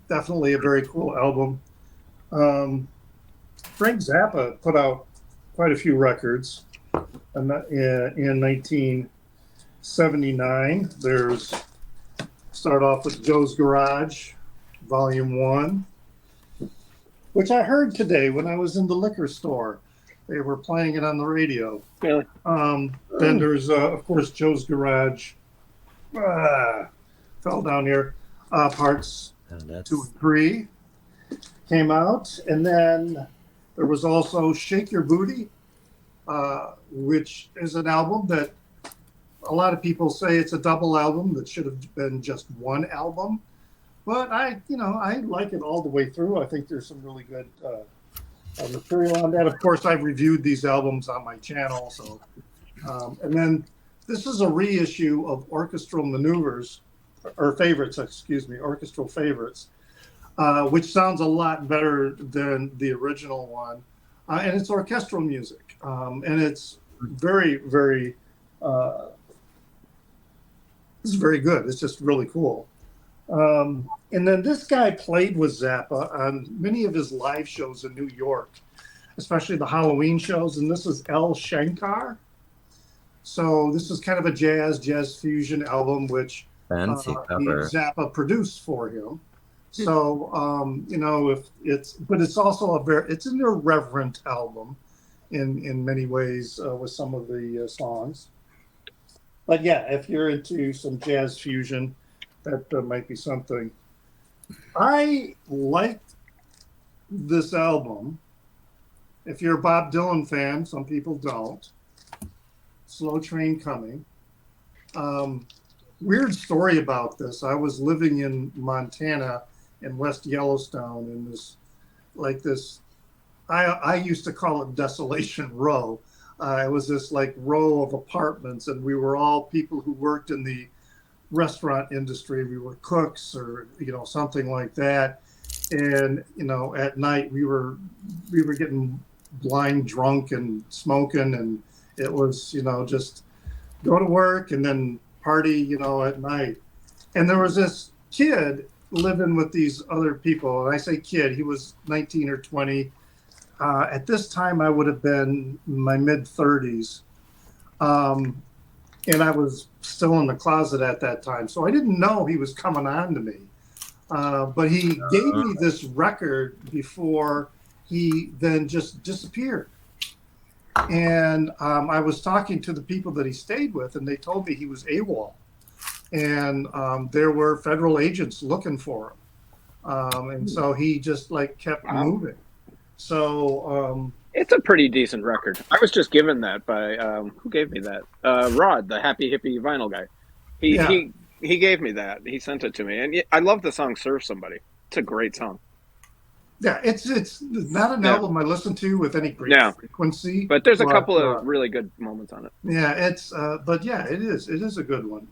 definitely a very cool album. Frank Zappa put out quite a few records in 1979. Start off with Joe's Garage, Volume 1, which I heard today when I was in the liquor store. They were playing it on the radio. Really? Then there's, of course, Joe's Garage. Fell down here. Parts 2 and 3 came out. And then there was also Shake Your Booty, which is an album that a lot of people say it's a double album that should have been just one album. But I like it all the way through. I think there's some really good material on that. Of course, I've reviewed these albums on my channel. So, and then this is a reissue of Orchestral Maneuvers, or Favorites, Orchestral Favorites, which sounds a lot better than the original one. And it's orchestral music. And it's very, very, it's very good. It's just really cool. And then this guy played with Zappa on many of his live shows in New York, especially the Halloween shows. And this is El Shankar. So this is kind of a jazz fusion album, which fancy cover. Zappa produced for him. So but it's also it's an irreverent album in many ways with some of the songs. But yeah, if you're into some jazz fusion, that might be something. I liked this album. If you're a Bob Dylan fan, some people don't. Slow Train Coming. Weird story about this. I was living in Montana in West Yellowstone in this, I used to call it Desolation Row. It was this like row of apartments, and we were all people who worked in the restaurant industry. We were cooks or something like that. And at night we were getting blind drunk and smoking, and it was just go to work and then party at night. And there was this kid living with these other people, and I say kid, he was 19 or 20. At this time I would have been in my mid-30s. And I was still in the closet at that time. So I didn't know he was coming on to me. But he gave me this record before he then just disappeared. And I was talking to the people that he stayed with, and they told me he was AWOL. And there were federal agents looking for him. And so he just kept moving. So it's a pretty decent record. I was just given that by who gave me that? Rod, the Happy Hippie vinyl guy. He gave me that. He sent it to me, and I love the song "Serve Somebody." It's a great song. Yeah, it's not an Yeah. album I listen to with any great No. frequency. But there's a couple of really good moments on it. Yeah, but yeah, it is a good one.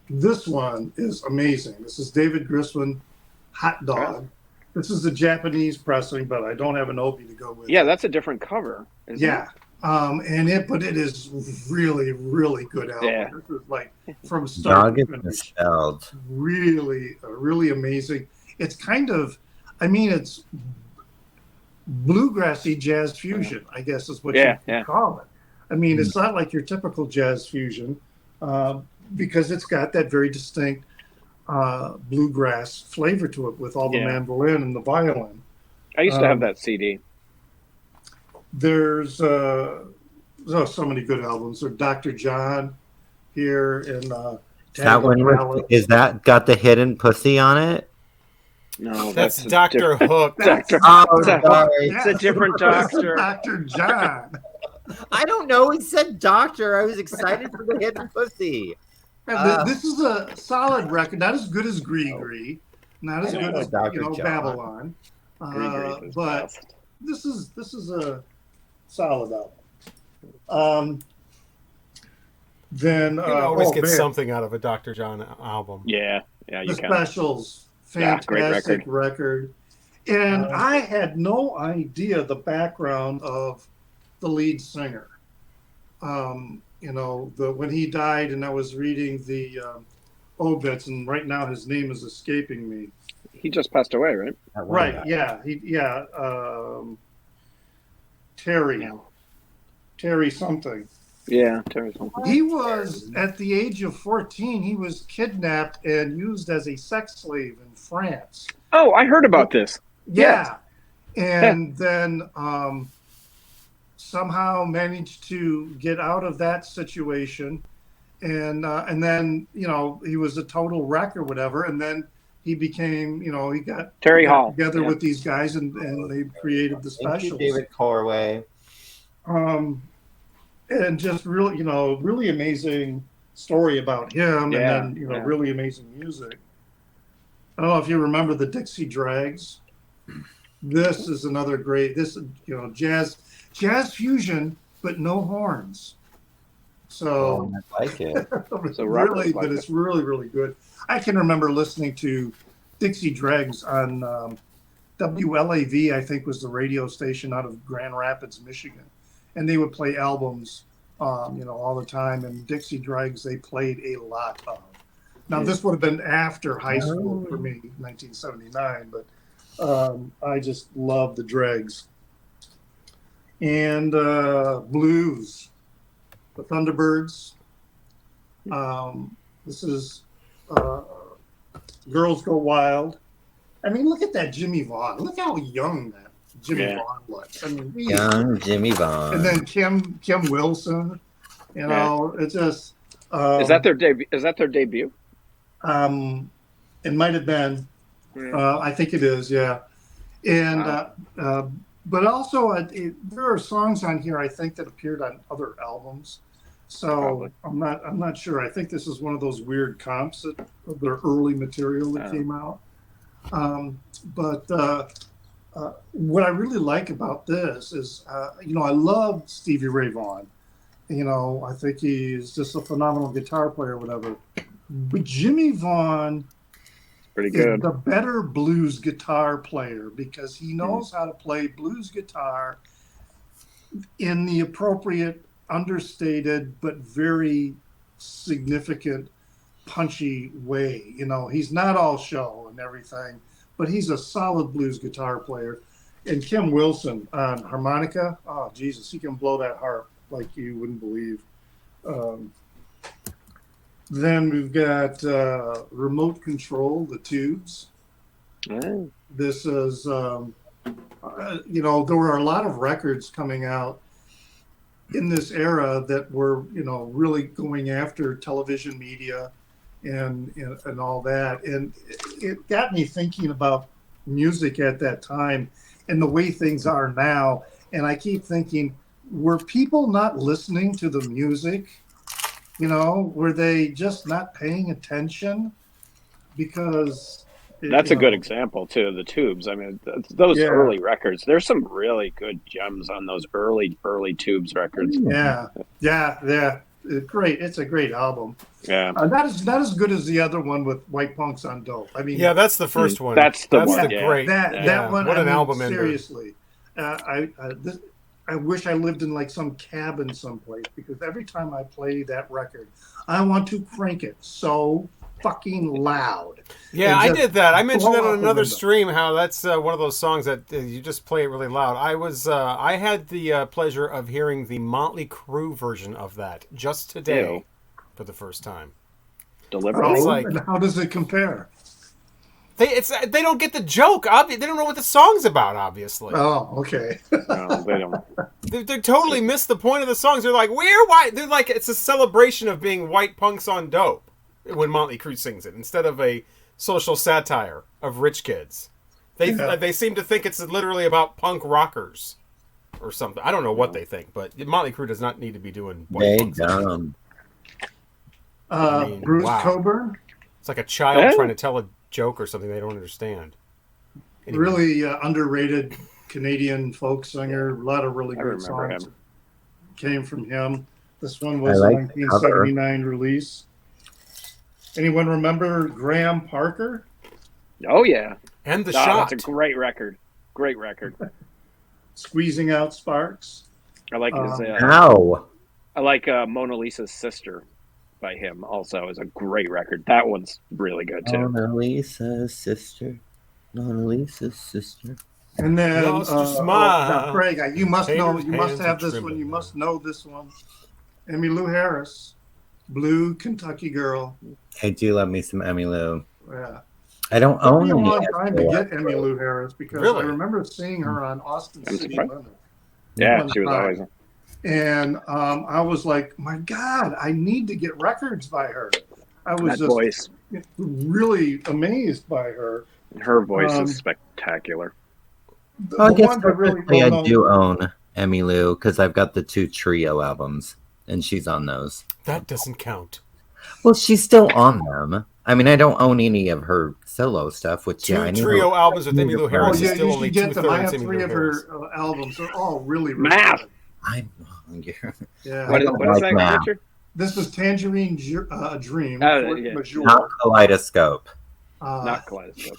This one is amazing. This is David Grisman, Hot Dog. This is the Japanese pressing, but I don't have an Opie to go with. Yeah, that's a different cover. Yeah. But it is really, really good album. Yeah. This is like from start to finish. Misspelled. Really, really amazing. It's kind of, I mean, it's bluegrassy jazz fusion, I guess is what you could call it. I mean, it's not like your typical jazz fusion because it's got that very distinct bluegrass flavor to it with all the mandolin and the violin. I used to have that CD. There's so many good albums. There's Dr. John here in that one is that got the hidden pussy on it? No, that's Dr. Hook. Sorry. It's a different doctor. Dr. John. I don't know. He said doctor. I was excited for the hidden pussy. This is a solid record. Not as good as Gree, not as good as Babylon, but this is a solid album. Then you can always get something out of a Dr. John album. Yeah, you the can. Specials, fantastic record. And I had no idea the background of the lead singer. When he died, and I was reading the obits, and right now his name is escaping me. He just passed away, right? Right. Yeah. Terry something. Yeah, Terry something. He was at the age of 14. He was kidnapped and used as a sex slave in France. Oh, I heard about this. Yeah, and then somehow managed to get out of that situation, and then he was a total wreck or whatever, and then he became he got Terry Hall together with these guys and they created the Specials. Thank you, David Corway. And just really really amazing story about him, and then really amazing music. I don't know if you remember the Dixie Dregs. This is another great. Jazz fusion, but no horns. So I like it. But it's really, really good. I can remember listening to Dixie Dregs on WLAV, I think was the radio station out of Grand Rapids, Michigan, and they would play albums, all the time. And Dixie Dregs they played a lot of. Now this would have been after high school for me, 1979, but I just love the Dregs. And blues, the Thunderbirds. This is Girls Go Wild. I mean, look at that Jimmy Vaughn. Look how young that Jimmy Vaughn looks. I mean, young Jimmy Vaughn. And then Kim Wilson. It's just. Is that their debut? It might have been. I think it is. Yeah, and but also there are songs on here I think that appeared on other albums. So probably. I'm not sure. I think this is one of those weird comps of their early material that came out. But what I really like about this is, I love Stevie Ray Vaughan. I think he's just a phenomenal guitar player, whatever. But Jimmy Vaughn pretty good. Is the better blues guitar player because he knows how to play blues guitar in the appropriate, understated, but very significant, punchy way. He's not all show and everything, but he's a solid blues guitar player. And Kim Wilson on harmonica, oh, Jesus, he can blow that harp like you wouldn't believe. Then we've got Remote Control, the Tubes. Oh. This is, there were a lot of records coming out in this era that were, really going after television media and all that. And it got me thinking about music at that time and the way things are now. And I keep thinking, were people not listening to the music? Were they just not paying attention? Because That's a good example too. The Tubes. I mean, those Yeah. early records. There's some really good gems on those early Tubes records. Yeah. Great. It's a great album. Yeah. Not as good as the other one with White Punks on Dope. I mean, Yeah, that's the first one. That's the one. The great. That one. What an album seriously. I wish I lived in like some cabin someplace, because every time I play that record, I want to crank it so fucking loud. Yeah, I did that. I mentioned that on another window. stream, how that's one of those songs that you just play it really loud. I had the pleasure of hearing the Motley Crue version of that just today for the first time. Deliberately. It's like, And how does it compare? they don't get the joke. They don't know what the song's about, obviously. Oh, okay. No, they don't. They totally missed the point of the songs. They're like, we're white. They're like, it's a celebration of being white punks on dope when Motley Crue sings it, instead of a social satire of rich kids. They seem to think it's literally about punk rockers or something. I don't know what they think, but Motley Crue does not need to be doing white punks. Bruce Cockburn. It's like a child trying to tell a joke or something they don't understand. Anyway. Really underrated Canadian folk singer. A lot of really great songs came from him. This one was a 1979 release. Anyone remember Graham Parker? Oh yeah, and the shot. That's a great record. Great record. Squeezing Out Sparks. I like his. I like Mona Lisa's Sister by him. Also, is a great record. That one's really good too. Mona Lisa's sister. Mona Lisa's sister. And then Craig, you must know. You must hands have are this one. You trembling. must know this one. Emmylou Harris, Blue Kentucky Girl. I do love me some Emmylou. Yeah. I don't It took own me a any. long time to get Emmylou Harris, because Really? I remember seeing her on Austin I'm City surprised. Limits. Yeah, she was always. And I was like, my God, I need to get records by her. I was That voice. really amazed by her. Her voice is spectacular. I guess one that really I do own Emmylou, because I've got the 2 trio albums, and she's on those. That doesn't count. Well, she's still on them. I mean, I don't own any of her solo stuff, which Two trio albums with Emmylou Harris is still you only should get them. I have two-thirds 3 Emmylou of Harris. her albums. They're all really, really Math. good. I'm wrong. Yeah. What is that, now. Richard? This is Tangerine Dream. Yeah. Major. Not Kaleidoscope. Not Kaleidoscope.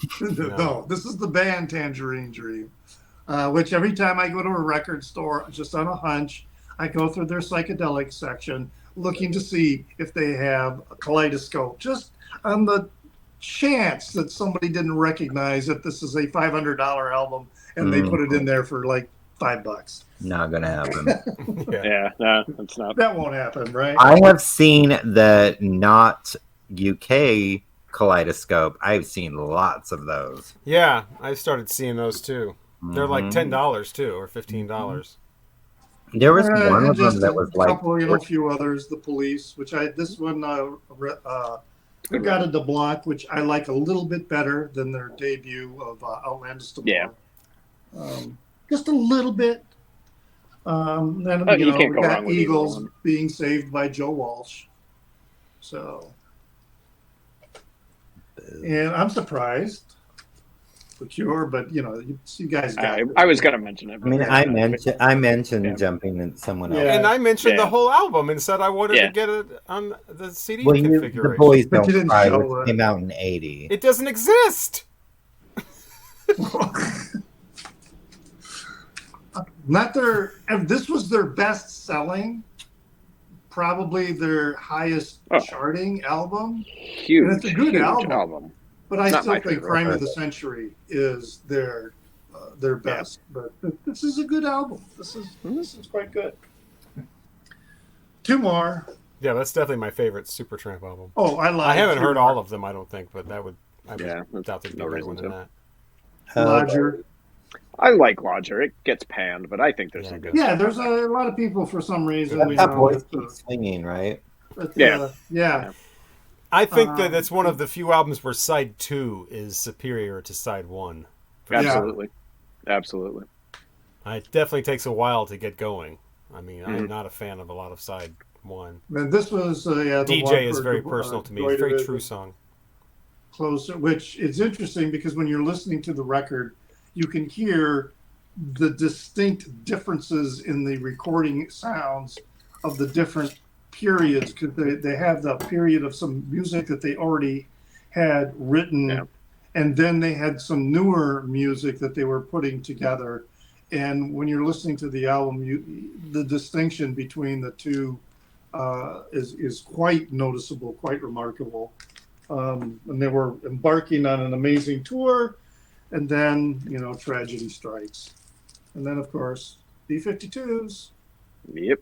No, this is the band Tangerine Dream, which every time I go to a record store, just on a hunch, I go through their psychedelic section looking to see if they have a Kaleidoscope, just on the chance that somebody didn't recognize that this is a $500 album and they put it in there for like $5. Not gonna happen. Yeah, no, it's not. That won't happen, right? I have seen the not UK Kaleidoscope. I've seen lots of those. Yeah, I started seeing those too. They're like $10 too, or $15. There was one and of just them that was a like couple, a few others. The Police, which this one got a block, which I like a little bit better than their debut of Outlandish to Yeah. Just a little bit. Then you can't we go got wrong with either Eagles one. being saved by Joe Walsh. So, and I'm surprised for Cure, but you guys got. I was gonna mention it. I mean, I mentioned jumping in someone else. Yeah. And I mentioned Yeah. the whole album and said I wanted Yeah. to get it on the CD Well, configuration. the Boys But Don't you didn't Cry, show which it. came out in '80. It doesn't exist. Not their. This was their best selling, probably their highest charting album. Huge. And it's a good huge album. But I Not still my think favorite. Crime of the Century is their best. But this is a good album. This is quite good. 2 more. Yeah, that's definitely my favorite Supertramp album. Oh, I lied. I haven't 3 heard more. all of them, I don't think, but that would. I would doubt there'd be no a better reason one than to. that. Lodger. I like Lodger. It gets panned, but I think there's some good. Yeah, there's a lot of people for some reason. That's we how know Boys that, Keep Swinging, right? yeah. I think that it's one of the few albums where side 2 is superior to side 1. Absolutely. Absolutely. It definitely takes a while to get going. I mean, I'm not a fan of a lot of side 1. And this was the one DJ is for very personal to me. Joy It's a very Division. true song. closer, which is interesting because when you're listening to the record, you can hear the distinct differences in the recording sounds of the different periods, because they have the period of some music that they already had written, Yeah. and then they had some newer music that they were putting together. And when you're listening to the album, the distinction between the two is quite noticeable, quite remarkable. And they were embarking on an amazing tour, and then, tragedy strikes. And then, of course, B-52s. Yep.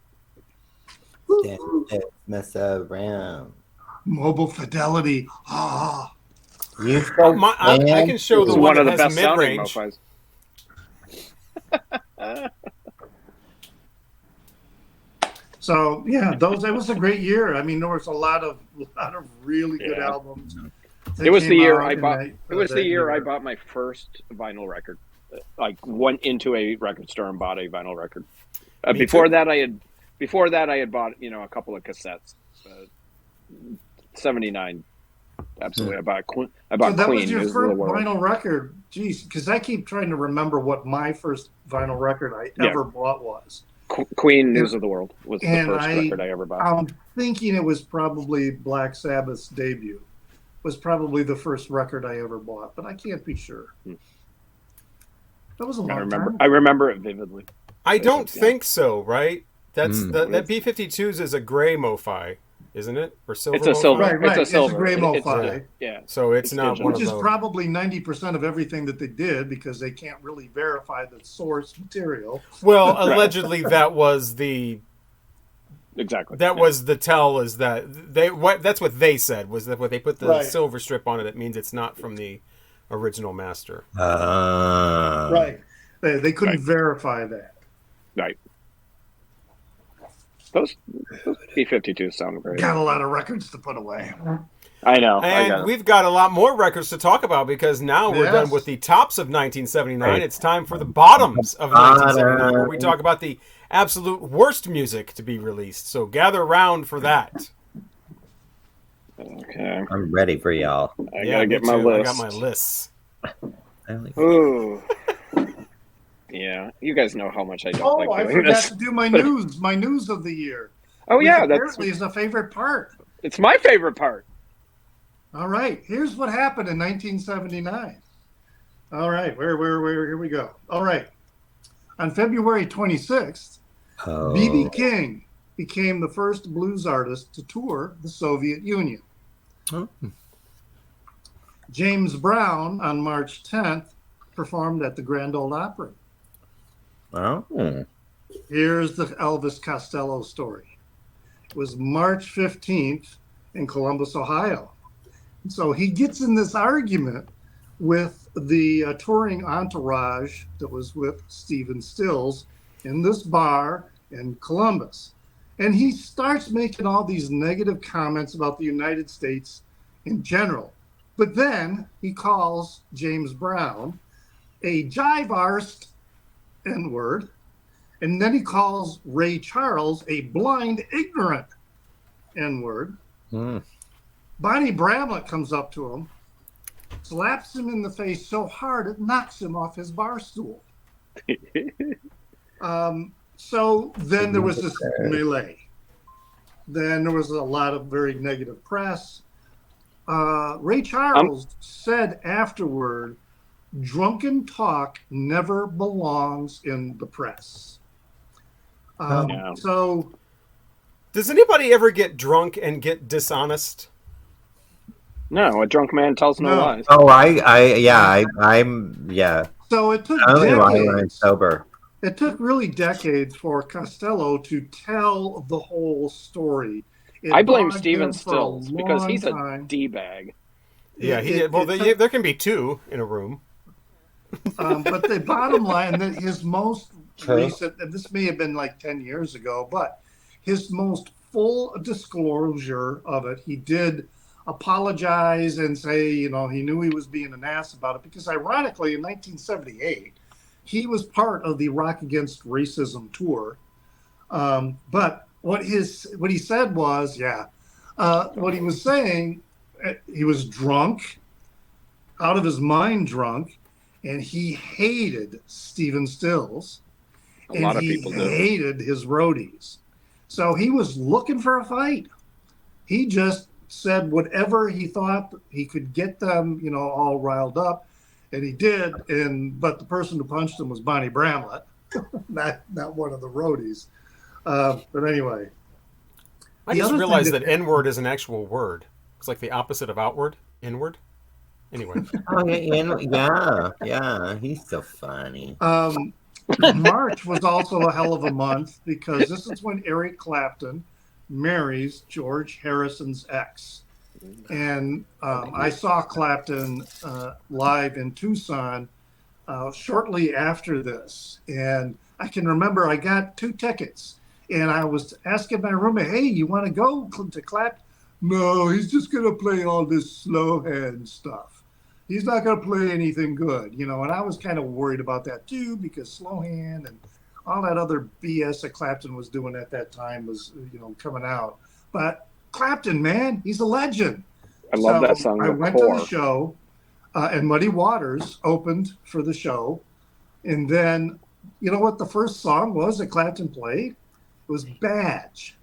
Dance, mess around. Mobile Fidelity. Ah. You I can show the It's one one of that the has best sounding mid-range. MoFis. So yeah, it was a great year. I mean, there was a lot of really good albums. It was the year I bought my first vinyl record. Like went into a record store and bought a vinyl record. Before that, I had bought a couple of cassettes. 79, absolutely. I bought Queen. So that Queen. was your first vinyl record. Jeez, because I keep trying to remember what my first vinyl record I ever bought was. Queen, News of the World was the first record I ever bought. I'm thinking it was probably Black Sabbath's debut. Was probably the first record I ever bought, but I can't be sure. That was a long time. I remember it vividly. I don't think so, right? That's that B-52s is a gray MoFi, isn't it? Or silver? It's a silver. Right. It's a silver. It's a gray MoFi. Yeah. So it's not digital. one Which of is those. probably 90% of everything that they did, because they can't really verify the source material. Well, allegedly that was the was the tell, is that that's what they said, was that when they put the silver strip on it means it's not from the original master. Right. They couldn't verify that. Right. Those B-52s sound great. Got a lot of records to put away. I know. And we've got a lot more records to talk about, because now we're done with the tops of 1979. Right. It's time for the bottoms of 1979, where we talk about the absolute worst music to be released. So gather around for that. Okay. I'm ready for y'all. I gotta get my list. I got my lists. Ooh. Yeah, you guys know how much I don't like doing I forgot this. to do my news. My news of the year. Oh yeah, apparently is a favorite part. It's my favorite part. All right, here's what happened in 1979. All right, where here we go. All right, on February 26th, B.B. King became the first blues artist to tour the Soviet Union. James Brown on March 10th performed at the Grand Ole Opry. Here's the Elvis Costello story. It was March 15th in Columbus, Ohio. So he gets in this argument with the touring entourage that was with Stephen Stills in this bar in Columbus. And he starts making all these negative comments about the United States in general. But then he calls James Brown a jive-arsed N-word. And then he calls Ray Charles a blind, ignorant N-word. Bonnie Bramlett comes up to him, slaps him in the face so hard it knocks him off his bar stool. So then there was this melee. Then there was a lot of very negative press. Ray Charles said afterward, "Drunken talk never belongs in the press." So, does anybody ever get drunk and get dishonest? No, a drunk man tells no lies. Oh, I'm So it took decades. Sober. It took really decades for Costello to tell the whole story. I blame Stephen Stills because he's a D-bag. Yeah, there can be two in a room. But the bottom line, that his most recent, and this may have been like 10 years ago, but his most full disclosure of it, he did apologize and say, he knew he was being an ass about it, because ironically in 1978, he was part of the Rock Against Racism tour. But what he said was, what he was saying, he was drunk. out of his mind drunk, and he hated Stephen Stills, A and lot of he people do. hated his roadies. So he was looking for a fight. He just said whatever he thought he could get them, all riled up, and he did. But the person who punched him was Bonnie Bramlett, not one of the roadies. But anyway, I just realized that N-word is an actual word. It's like the opposite of outward, inward. Anyway. Oh, yeah. He's so funny. March was also a hell of a month because this is when Eric Clapton marries George Harrison's ex. And I saw Clapton live in Tucson shortly after this. And I can remember I got 2 tickets. And I was asking my roommate, hey, you want to go to Clapton? No, he's just going to play all this slow hand stuff. He's not going to play anything good, and I was kind of worried about that too, because slow hand and all that other BS that Clapton was doing at that time was, coming out. But Clapton, man, he's a legend. I love that song. I went to the show, and Muddy Waters opened for the show. And then, you know what the first song was that Clapton played? It was Badge.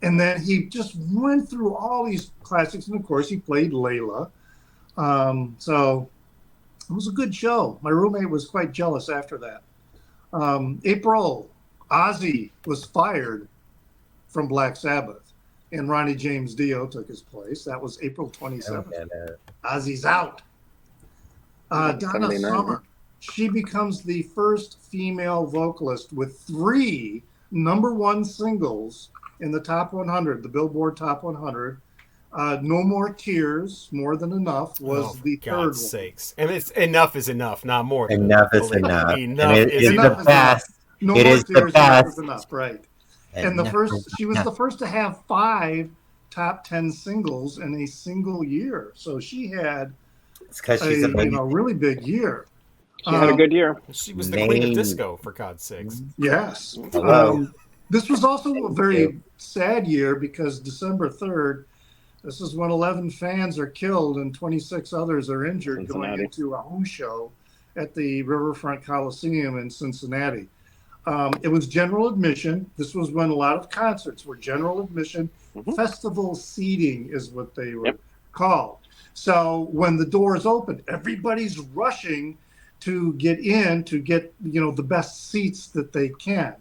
And then he just went through all these classics. And of course, he played Layla. So it was a good show. My roommate was quite jealous after that. April, Ozzy was fired from Black Sabbath, and Ronnie James Dio took his place. That was April 27th. Ozzy's out. Donna Summer, she becomes the first female vocalist with 3 #1 singles in the top 100, the Billboard Top 100. No More Tears, More Than Enough was the third one. God's sakes. And it's enough is enough, not more. Enough is enough. Enough is enough. the best. No it More is Tears, the best. Enough is Enough, right. And she was the first to have 5 top 10 singles in a single year. So she had she's a really big year. She had a good year. She was the queen of disco, for God's sakes. Yes. Hello. This was also a very sad year because December 3rd, this is when 11 fans are killed and 26 others are injured going into a Who show at the Riverfront Coliseum in Cincinnati. It was general admission. This was when a lot of concerts were general admission. Festival seating is what they were called. So when the doors opened, everybody's rushing to get in to get the best seats that they can.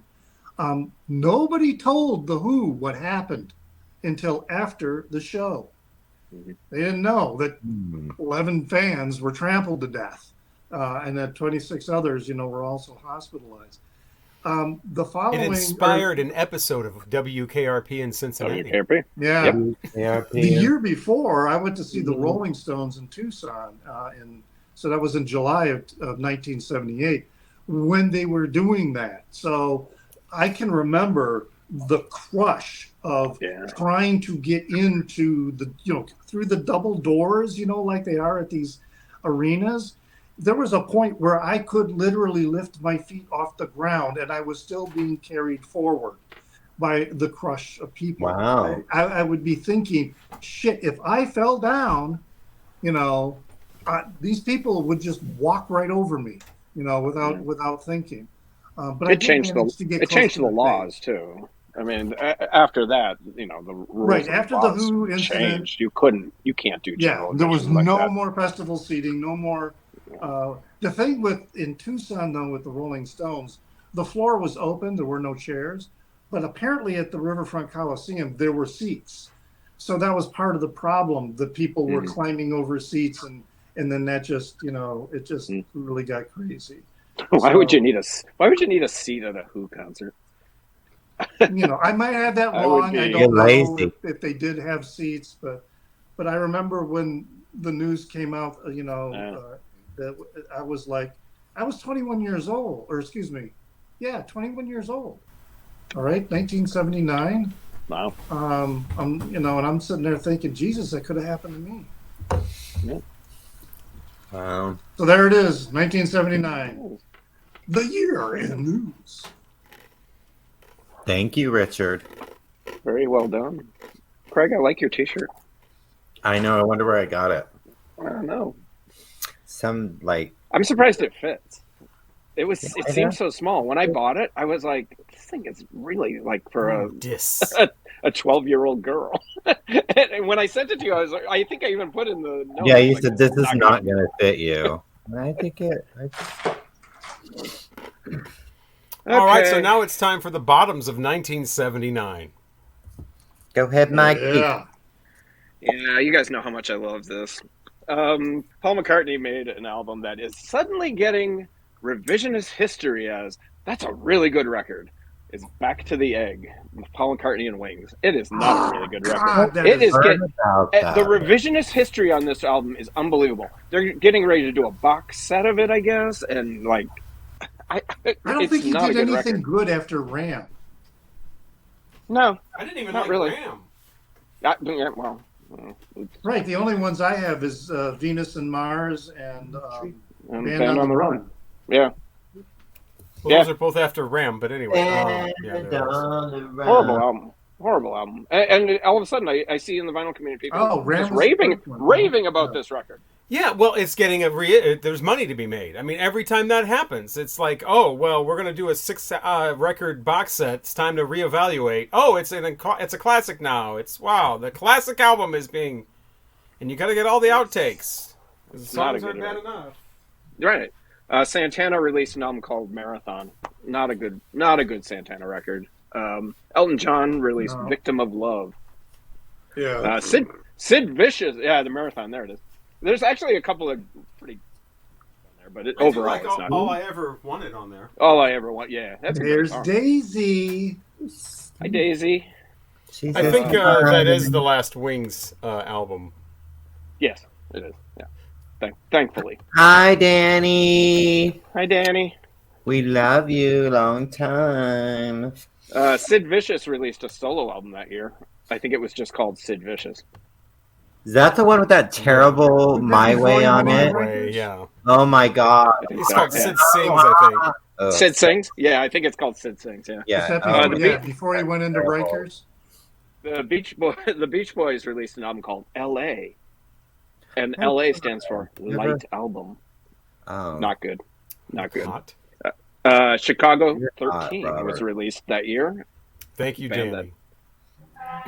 Nobody told the Who what happened until after the show. They didn't know that 11 fans were trampled to death, and that 26 others, were also hospitalized. The following it inspired an episode of WKRP in Cincinnati. WKRP? Yeah. WKRP. The year before, I went to see the Rolling Stones in Tucson, so that was in July of 1978 when they were doing that. So I can remember the crush of trying to get into the, through the double doors, like they are at these arenas. There was a point where I could literally lift my feet off the ground and I was still being carried forward by the crush of people. Wow. I would be thinking, shit, if I fell down, these people would just walk right over me, without thinking. But it changed the laws too. I mean, after that, the rules after the Who incident changed. You can't do general. there was no more festival seating, no more. The thing in Tucson though with the Rolling Stones, the floor was open. There were no chairs, but apparently at the Riverfront Coliseum there were seats. So that was part of the problem. The people were climbing over seats, and then that just it just really got crazy. Why would you need a seat at a Who concert? I might have that wrong. I don't know if they did have seats, but I remember when the news came out, that I was 21 years old, or excuse me, 21 years old. All right, 1979. Wow. And I'm sitting there thinking, Jesus, that could have happened to me. Yeah. Wow. So there it is, 1979. The year in news. Thank you, Richard. Very well done. Craig, I like your t-shirt. I know. I wonder where I got it. I don't know. some like. I'm surprised it fits. It Yeah, seemed so small. When I bought it, I was like, this thing is really like for Dis. a 12-year-old girl. And when I sent it to you, I was like, I think I even put in the notes. Yeah, you like, said this is not good. going to fit you. And I think it. All right, so now it's time for the bottoms of 1979. Go ahead, Mike. Yeah. Yeah, you guys know how much I love this. Paul McCartney made an album that is suddenly getting revisionist history as that's a really good record. It's Back to the Egg with Paul McCartney and Wings. It is not a really good record. God, It is About that. the revisionist history on this album is unbelievable. They're getting ready to do a box set of it, I guess, and like I don't think he not did a good anything record. good after Ram. No, I didn't even Not like really. Ram. yeah, well, Right. The only ones I have is Venus and Mars and and Band on the Run. Yeah, Well, Yeah. those are both after Ram, but anyway. Yeah, there it is. horrible album. And all of a sudden, I see in the vinyl community people Oh, Ram just was the first one. raving about Yeah. this record. Yeah, well, it's getting there's money to be made. I mean, every time that happens, it's like, oh, well, we're going to do a 6-record box set. It's time to reevaluate. Oh, it's a classic now. Wow, the classic album is being, and you got to get all the outtakes. The Not a songs aren't good bad record. enough. Right. Santana released an album called Marathon. Not a good Santana record. Elton John released No. Victim of Love. Yeah. Sid Vicious. Yeah, the Marathon. There it is. There's actually a couple of pretty on there, but I do overall like it's not all I ever wanted on there. all I ever want. Yeah, that's a great There's song. Daisy. Hi, Daisy. I think that is the last Wings album. Yes, it is. Yeah. Thankfully. Hi, Danny. Hi, Danny. We love you. Long time. Sid Vicious released a solo album that year. I think it was just called Sid Vicious. Is that the one with that terrible Was that My before Way you on went it? away? Way, yeah. Oh my god. I think It's so, called yeah. Sid Sings, I think. Oh, Sid Sings? Yeah, I think it's called Sid Sings, yeah. Was Yeah. that oh, before, before he went into Terrible. Rikers? The Beach Boys released an album called L.A. And Oh, L.A. stands for never- Light Album. Oh. Not good. Not good. Hot. Chicago You're 13 hot, was Robert. released that year. Thank you, Band Danny.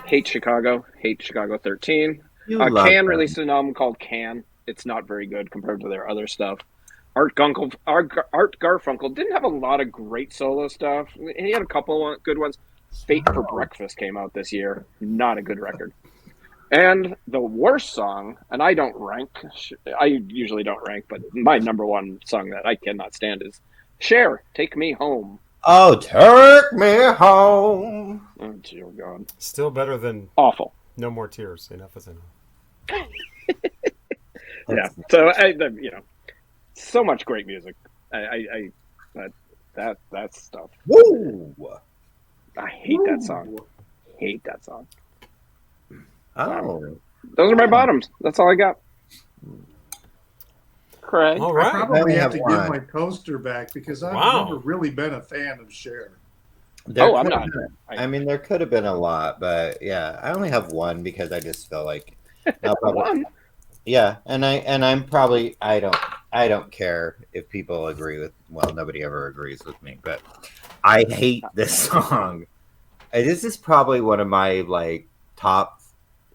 Hate Chicago 13. You love Can them. released an album called Can. It's not very good compared to their other stuff. Art Garfunkel didn't have a lot of great solo stuff. He had a couple good ones. Fate for Breakfast came out this year. Not a good record. And the worst song, and I don't rank. I usually don't rank, but my number one song that I cannot stand is Cher, Take Me Home. Oh, take me home. Oh, dear God. Still better than Awful. No More Tears. Enough is enough. Yeah. So, so much great music. That stuff. Woo! I hate that song. Hate that song. Oh. Those are my bottoms. That's all I got. Craig. All I right. probably only have have to one. give my poster back because I've Wow. never really been a fan of Cher. There I'm could not. have been- I mean, there could have been a lot, but yeah, I only have one because I just feel like I'll probably, One. yeah, I'm probably I don't care if people agree with. Well, nobody ever agrees with me, but I hate this song. This is probably one of my like top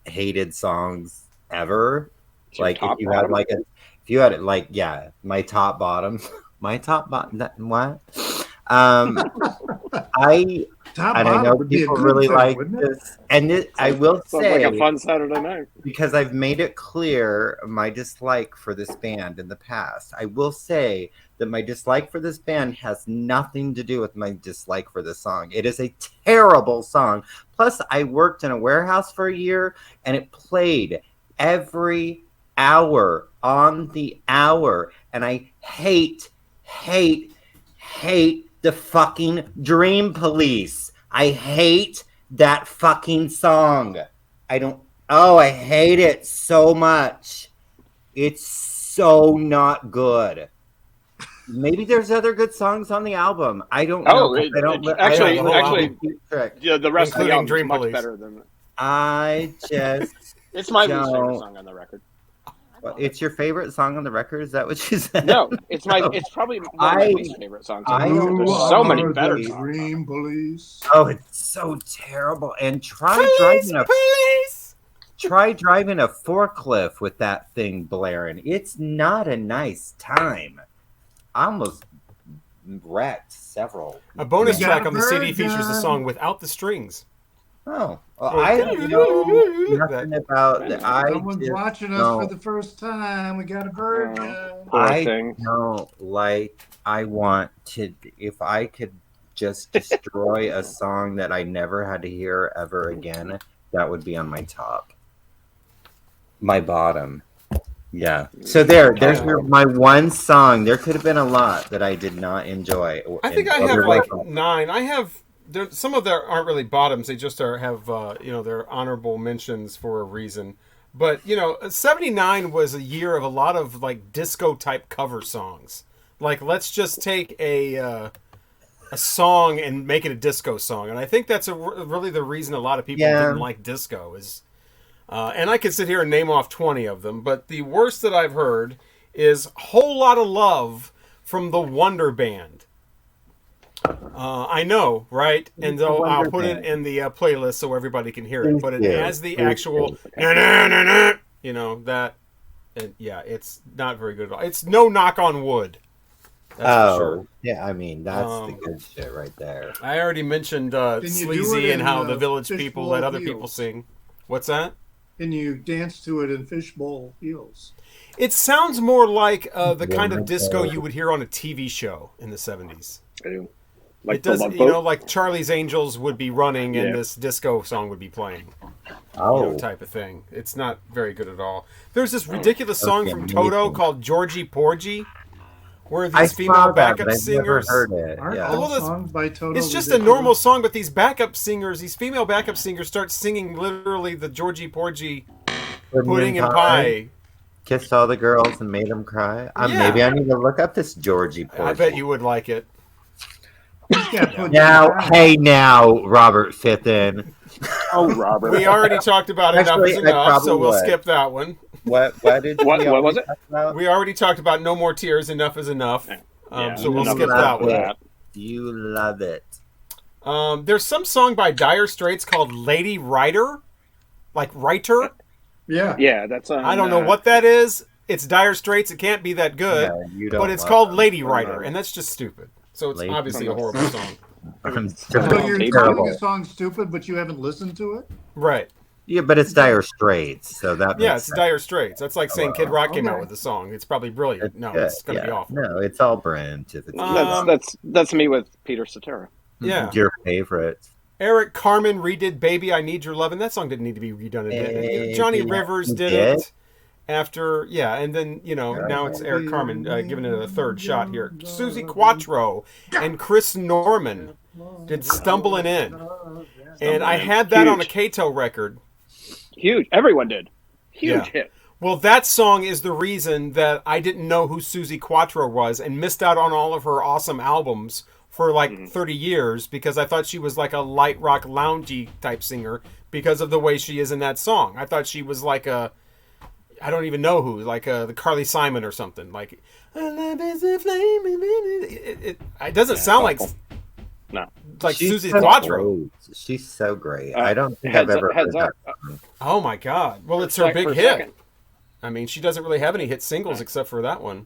hated songs ever. It's your Like top if you had bottom? like if you had it like yeah, my top bottom, my top bottom. What? I Top and I bottom know would be a people good really thing, like wouldn't it? this, and I will Sounds say like a fun Saturday night. because I've made it clear my dislike for this band in the past. I will say that my dislike for this band has nothing to do with my dislike for this song. It is a terrible song. Plus, I worked in a warehouse for a year and it played every hour on the hour. And I hate the fucking Dream Police. I hate that fucking song. I hate it so much. It's so not good. Maybe there's other good songs on the album. I don't know. Actually, Trick. yeah, the rest of the Including album Dream is much Police. better than. I just It's my least favorite Don't. song on the record. Well, it's your favorite song on the record? Is that what you said? No, it's probably one of my least favorite songs. There's so many better the songs. Dream Police. Oh, it's so terrible. And try Police, driving a forklift with that thing blaring. It's not a nice time. I almost wrecked several. A bonus We got track a on the CD features the virgin. song without the strings. Oh, well, I know nothing about that. Someone's watching us for the first time. We got a virgin. Poor I thing. don't like. I want to. If I could just destroy a song that I never had to hear ever again, that would be on my top. My bottom. Yeah. So there's my one song. There could have been a lot that I did not enjoy. I think I have like 9. I have some of them aren't really bottoms. They just have they're honorable mentions for a reason. But 79 was a year of a lot of like disco type cover songs. Like let's just take a song and make it a disco song, and I think that's really the reason a lot of people didn't like disco is. And I could sit here and name off 20 of them, but the worst that I've heard is Whole Lot of Love from the Wonder Band. I know, right? And I'll put it in the playlist so everybody can hear it. But it has the actual, that, and yeah, it's not very good at all. It's no knock on wood. That's for sure. Yeah, I mean, that's the good shit right there. I already mentioned Sleazy and how the Village People let other people sing. What's that? And you dance to it in fishbowl heels. It sounds more like the kind of disco you would hear on a TV show in the 70s. Like it does, like Charlie's Angels would be running and this disco song would be playing. Type of thing. It's not very good at all. There's this ridiculous song from Toto called Georgie Porgy, where these female backup singers. Aren't all songs by Toto it's just a normal song, but these female backup singers, start singing literally the Georgie Porgy pudding and pie. Kissed all the girls and made them cry. Maybe I need to look up this Georgie Porgy. I bet you would like it. Now, Robert Fithin. Oh, Robert. We already talked about Enough is Enough, so we'll skip that one. What was it? We already talked about No More Tears, Enough is Enough. So we'll skip that one. You love it. There's some song by Dire Straits called Lady Writer. Like Writer. Yeah, that's I don't know what that is. It's Dire Straits. It can't be that good. But it's called Lady Writer, and that's just stupid. So it's obviously a horrible song. So you're calling a song stupid, but you haven't listened to it? Right. Yeah, but it's Dire Straits, so that makes it's Dire Straits. That's like saying Kid Rock came out with a song. It's probably brilliant. No, it's going to be awful. No, it's all Brent. That's me with Peter Cetera. Yeah. Your favorite. Eric Carmen redid Baby, I Need Your Love, and that song didn't need to be redone. Johnny Rivers did it after, and then, now it's Eric Carmen giving it a third shot here. Susie Quattro and Chris Norman did Stumbling In. And I had that on a Kato record. Huge. Everyone did. Huge hit. Well, that song is the reason that I didn't know who Susie Quattro was and missed out on all of her awesome albums for like 30 years because I thought she was like a light rock loungy type singer because of the way she is in that song. I thought she was like I don't even know who, like the Carly Simon or something. Like, it doesn't sound like... No. Like Susie Quattro. Great. She's so great. I don't think I've ever heard that song. Oh my God. Well, it's her big hit. I mean, she doesn't really have any hit singles except for that one.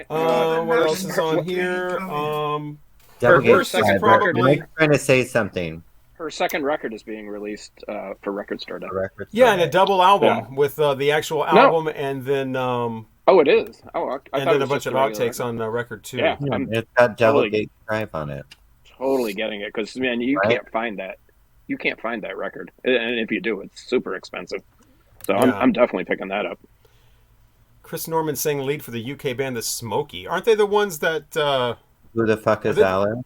What else is on here? Her second probably... Mike's trying to say something. Her second record is being released for Record Store Day. And a double album with the actual album and then... Oh, it is? Oh, and then a bunch of outtakes on record too. Yeah, it's got Delegate Drive on it. Totally getting it because man, you can't find that. You can't find that record, and if you do, it's super expensive. So I'm definitely picking that up. Chris Norman sang lead for the UK band The Smokey. Aren't they the ones that? Who the fuck is Alice?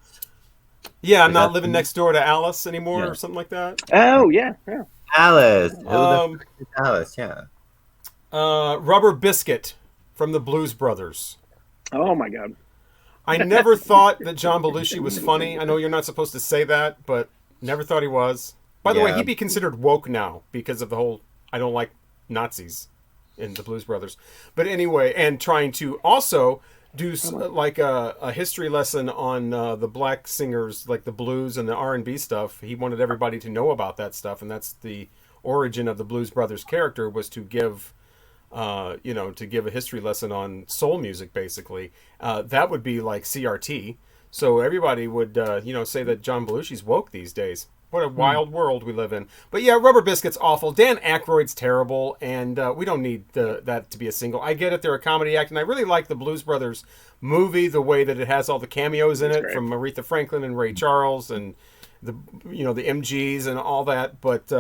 Yeah, I'm not living next door to Alice anymore, or something like that. Oh yeah. Alice. Who the fuck is Alice? Yeah. Rubber Biscuit from the Blues Brothers. Oh my God. I never thought that John Belushi was funny. I know you're not supposed to say that, but never thought he was. By the way, he'd be considered woke now because of the whole I don't like Nazis in the Blues Brothers. But anyway, and trying to also do like a history lesson on the black singers, like the blues and the R&B stuff. He wanted everybody to know about that stuff, and that's the origin of the Blues Brothers character, was to give to give a history lesson on soul music, basically. That would be like CRT. So everybody would, say that John Belushi's woke these days. What a wild world we live in. But yeah, Rubber Biscuit's awful. Dan Aykroyd's terrible, and we don't need that to be a single. I get it, they're a comedy act, and I really like the Blues Brothers movie, the way that it has all the cameos in it from Aretha Franklin and Ray Charles and the MGs and all that. But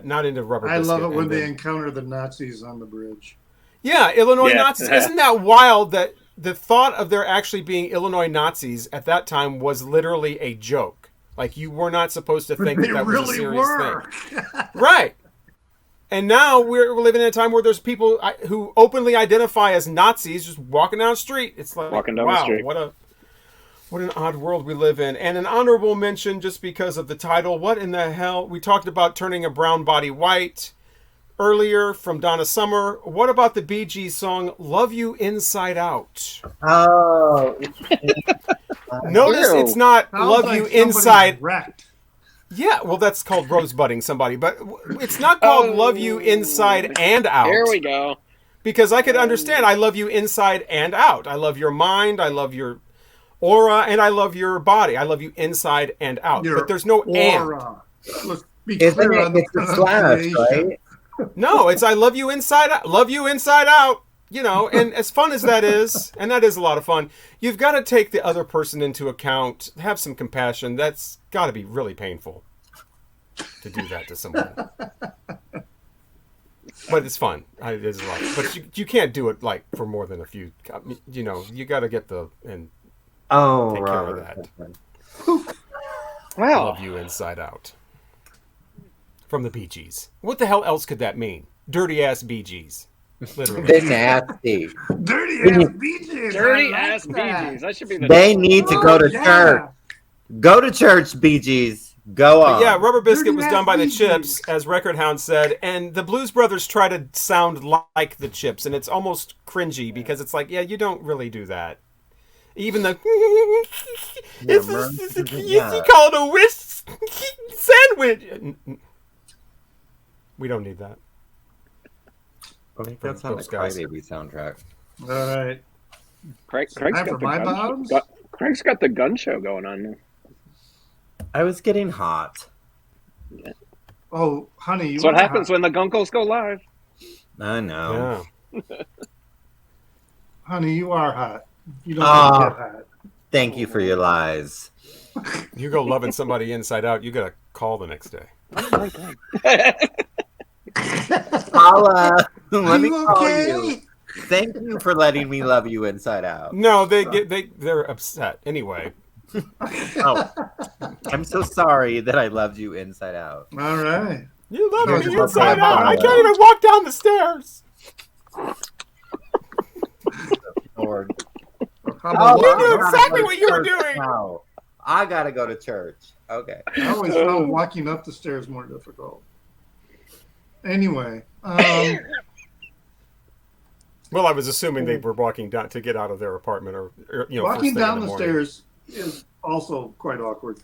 not into Rubber Biscuit. I love it when they encounter the Nazis on the bridge. Yeah, Illinois Nazis. Isn't that wild that the thought of there actually being Illinois Nazis at that time was literally a joke? Like, you were not supposed to think that was a serious thing. Right. And now we're living in a time where there's people who openly identify as Nazis just walking down the street. It's like, walking down the street. What an odd world we live in. And an honorable mention, just because of the title, what in the hell? We talked about turning a brown body white earlier from Donna Summer. What about the Bee Gees song Love You Inside Out? Oh. Notice it's not Love You Inside. Wrecked. Yeah, well, that's called rosebudding somebody, but it's not called Love You Inside and Out. Here we go. Because I could understand, I love you inside and out. I love your mind, I love your aura, and I love your body. I love you inside and out. But there's no aura. And. Let's be clear on the pronunciation. Right? No, it's I love you inside out. Love you inside out. And as fun as that is, and that is a lot of fun, you've got to take the other person into account, have some compassion. That's got to be really painful to do that to someone. But it's fun. It is a lot. But you can't do it like for more than a few. You got to get take care of that. Wow. Love you inside out. From the Bee Gees. What the hell else could that mean? Dirty ass Bee Gees. Literally. They're nasty. Dirty ass Bee Gees. Dirty ass Bee Gees. That should be the They need to go to church. Go to church, Bee Gees. Go on. But yeah, Rubber Biscuit Dirty was ass done by the Bee Chips, Gees. as Record Hound said, and the Blues Brothers try to sound like the Chips, and it's almost cringy because it's like, yeah, you don't really do that. Even the you call it a whisk sandwich. We don't need that. I think that's on the Crybaby soundtrack. All right. Craig's Time got for the my gun bottoms? show. Craig's got the gun show going on now. I was getting hot. Oh, honey, you That's what are happens hot. when the Guncles go live. I know. Yeah. Honey, you are hot. You don't want to get hot. Thank you for your lies. You go loving somebody inside out, you got to call the next day. Paula, let me you call okay? you. Thank you for letting me love you inside out. No, they're upset. Anyway. Oh, I'm so sorry that I loved you inside out. All right. You love No, me it's inside okay. out. I can't even walk down the stairs. Lord. How about You knew walking- exactly what you were doing. Now, I gotta go to church. Okay. I always found walking up the stairs more difficult. Anyway, Well, I was assuming they were walking down to get out of their apartment, or first walking thing in down the morning. stairs is also quite awkward.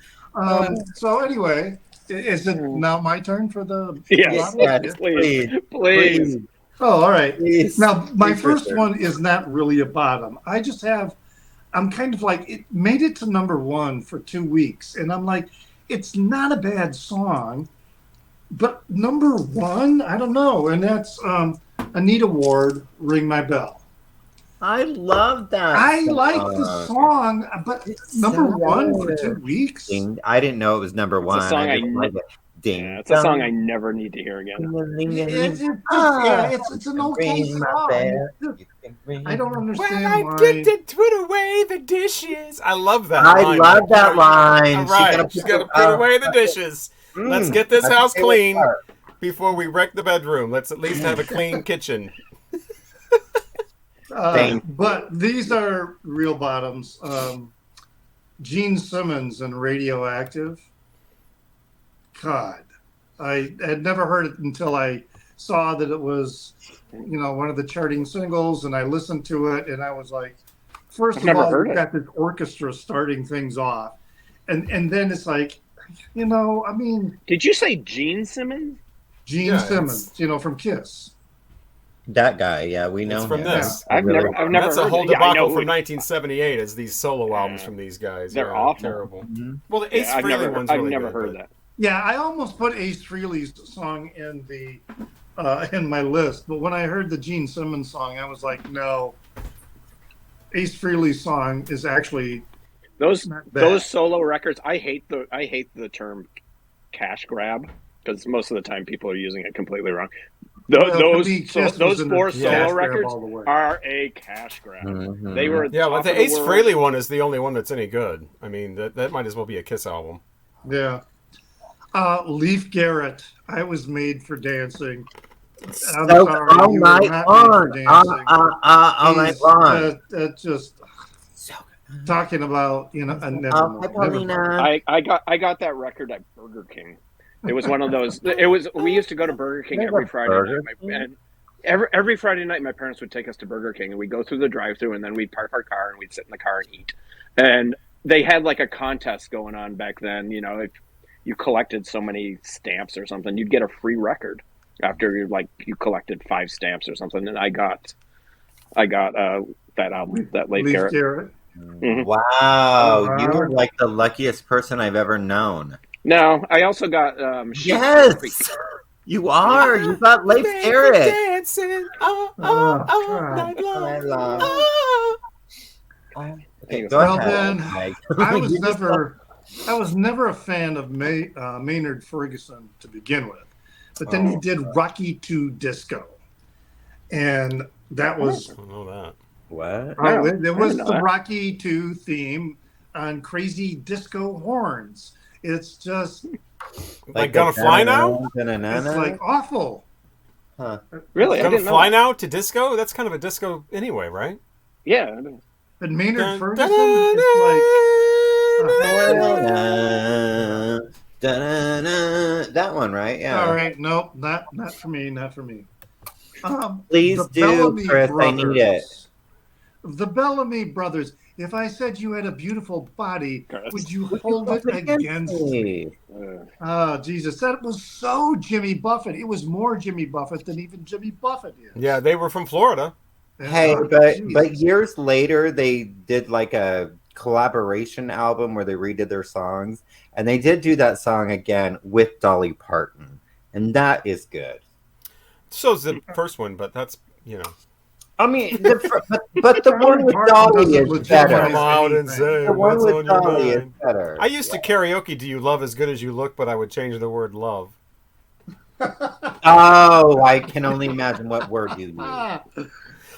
So anyway, is it now my turn for the Yes, bottom? yes, please. Oh, all right. Please. Now, my Please, first Richard. one is not really a bottom. I'm kind of like, it made it to number one for 2 weeks. And I'm like, it's not a bad song, but number one, I don't know. And that's Anita Ward, Ring My Bell. I love that. I like the song, but It's number so one for good. 2 weeks? Ding. I didn't know it was number one. It's a song I just I- like it. Ding. Yeah, it's a song I never need to hear again. It's an okay Ring my song. bell. I don't Well, understand I why. get to put away the dishes. I love that I line. love that line. All right, she's got to put away the dishes. Let's get this That's house my favorite clean part. before we wreck the bedroom. Let's at least have a clean kitchen. But these are real bottoms. Gene Simmons and Radioactive. God, I had never heard it until I saw that it was, one of the charting singles, and I listened to it, and I was like, first I've of never all, heard we've it. got this orchestra starting things off, and then it's like, I mean, Did you say Gene Simmons? Gene Yeah, Simmons, from Kiss. That guy, yeah, we know It's from him. this. I've never That's a heard whole it. Yeah, I debacle know from who- 1978 as these solo albums Yeah. from these guys. They're Yeah, awful. terrible. Mhm. Well, the Ace Yeah, Frehley one's I've really never good, heard but- that. Yeah, I almost put Ace Frehley's song in my list, but when I heard the Gene Simmons song, I was like, no. Ace Frehley's song is actually Those not bad. those solo records, I hate the term cash grab because most of the time people are using it completely wrong. Well, Those to me, Kiss those was in the four cash solo grab records all the way. are a cash grab. Mhm. They were Yeah, but top the of the Ace world. Frehley one is the only one that's any good. I mean, that might as well be a Kiss album. Yeah. Leif Garrett, I Was Made for Dancing. I'm So sorry, all you were night not made for long. dancing. All night He's, long. just So talking about, never Oh, mind. hi, Never mind. Paulina. I got that record at Burger King. It was one of those. We used to go to Burger King every Friday Burger night. And every Friday night, my parents would take us to Burger King, and we'd go through the drive-thru, and then we'd park our car, and we'd sit in the car and eat. And they had like a contest going on back then. If you collected so many stamps or something, you'd get a free record after you collected 5 stamps or something. And I got that album, that Leif Leif Garrett. Garrett. Mhm. Wow, you are like the luckiest person I've ever known. No, I also got Yes, you are. You got Leif Garrett. Dancing all God. night long. Night long. Oh. Okay, go Well, ahead, then, Mike. I was You just- I was never a fan of Maynard Ferguson to begin with, but then he did Rocky II Disco, and that was I don't know that. What? there was know the that. Rocky II theme on crazy disco horns. It's just Like Gonna Fly Now? it's like awful. Really? I Gonna didn't know Fly that. Now to disco? That's kind of a disco anyway, right? Yeah. But Maynard Dun, Ferguson, dun, it's That one, right? like, Yeah. all right, nope, not for me, not for me. Please The do, Bellamy Chris. I need it. The Bellamy brothers. If I said you had a beautiful body, Chris. would you hold it against me? Oh, Jesus. That was so Jimmy Buffett. It was more Jimmy Buffett than even Jimmy Buffett is. Yeah, they were from Florida. Hey, Oh, but Jesus. years later, they did like a collaboration album where they redid their songs, and they did do that song again with Dolly Parton, and that is good. So's the first one, but that's, I mean, but the one with Parton Dolly doesn't is legitimize better. Come out and anything. say The one what's with on your Dolly is mind. better. I used to karaoke "Do You Love As Good As You Look," but I would change the word "love." Oh, I can only imagine what word you use. Ah,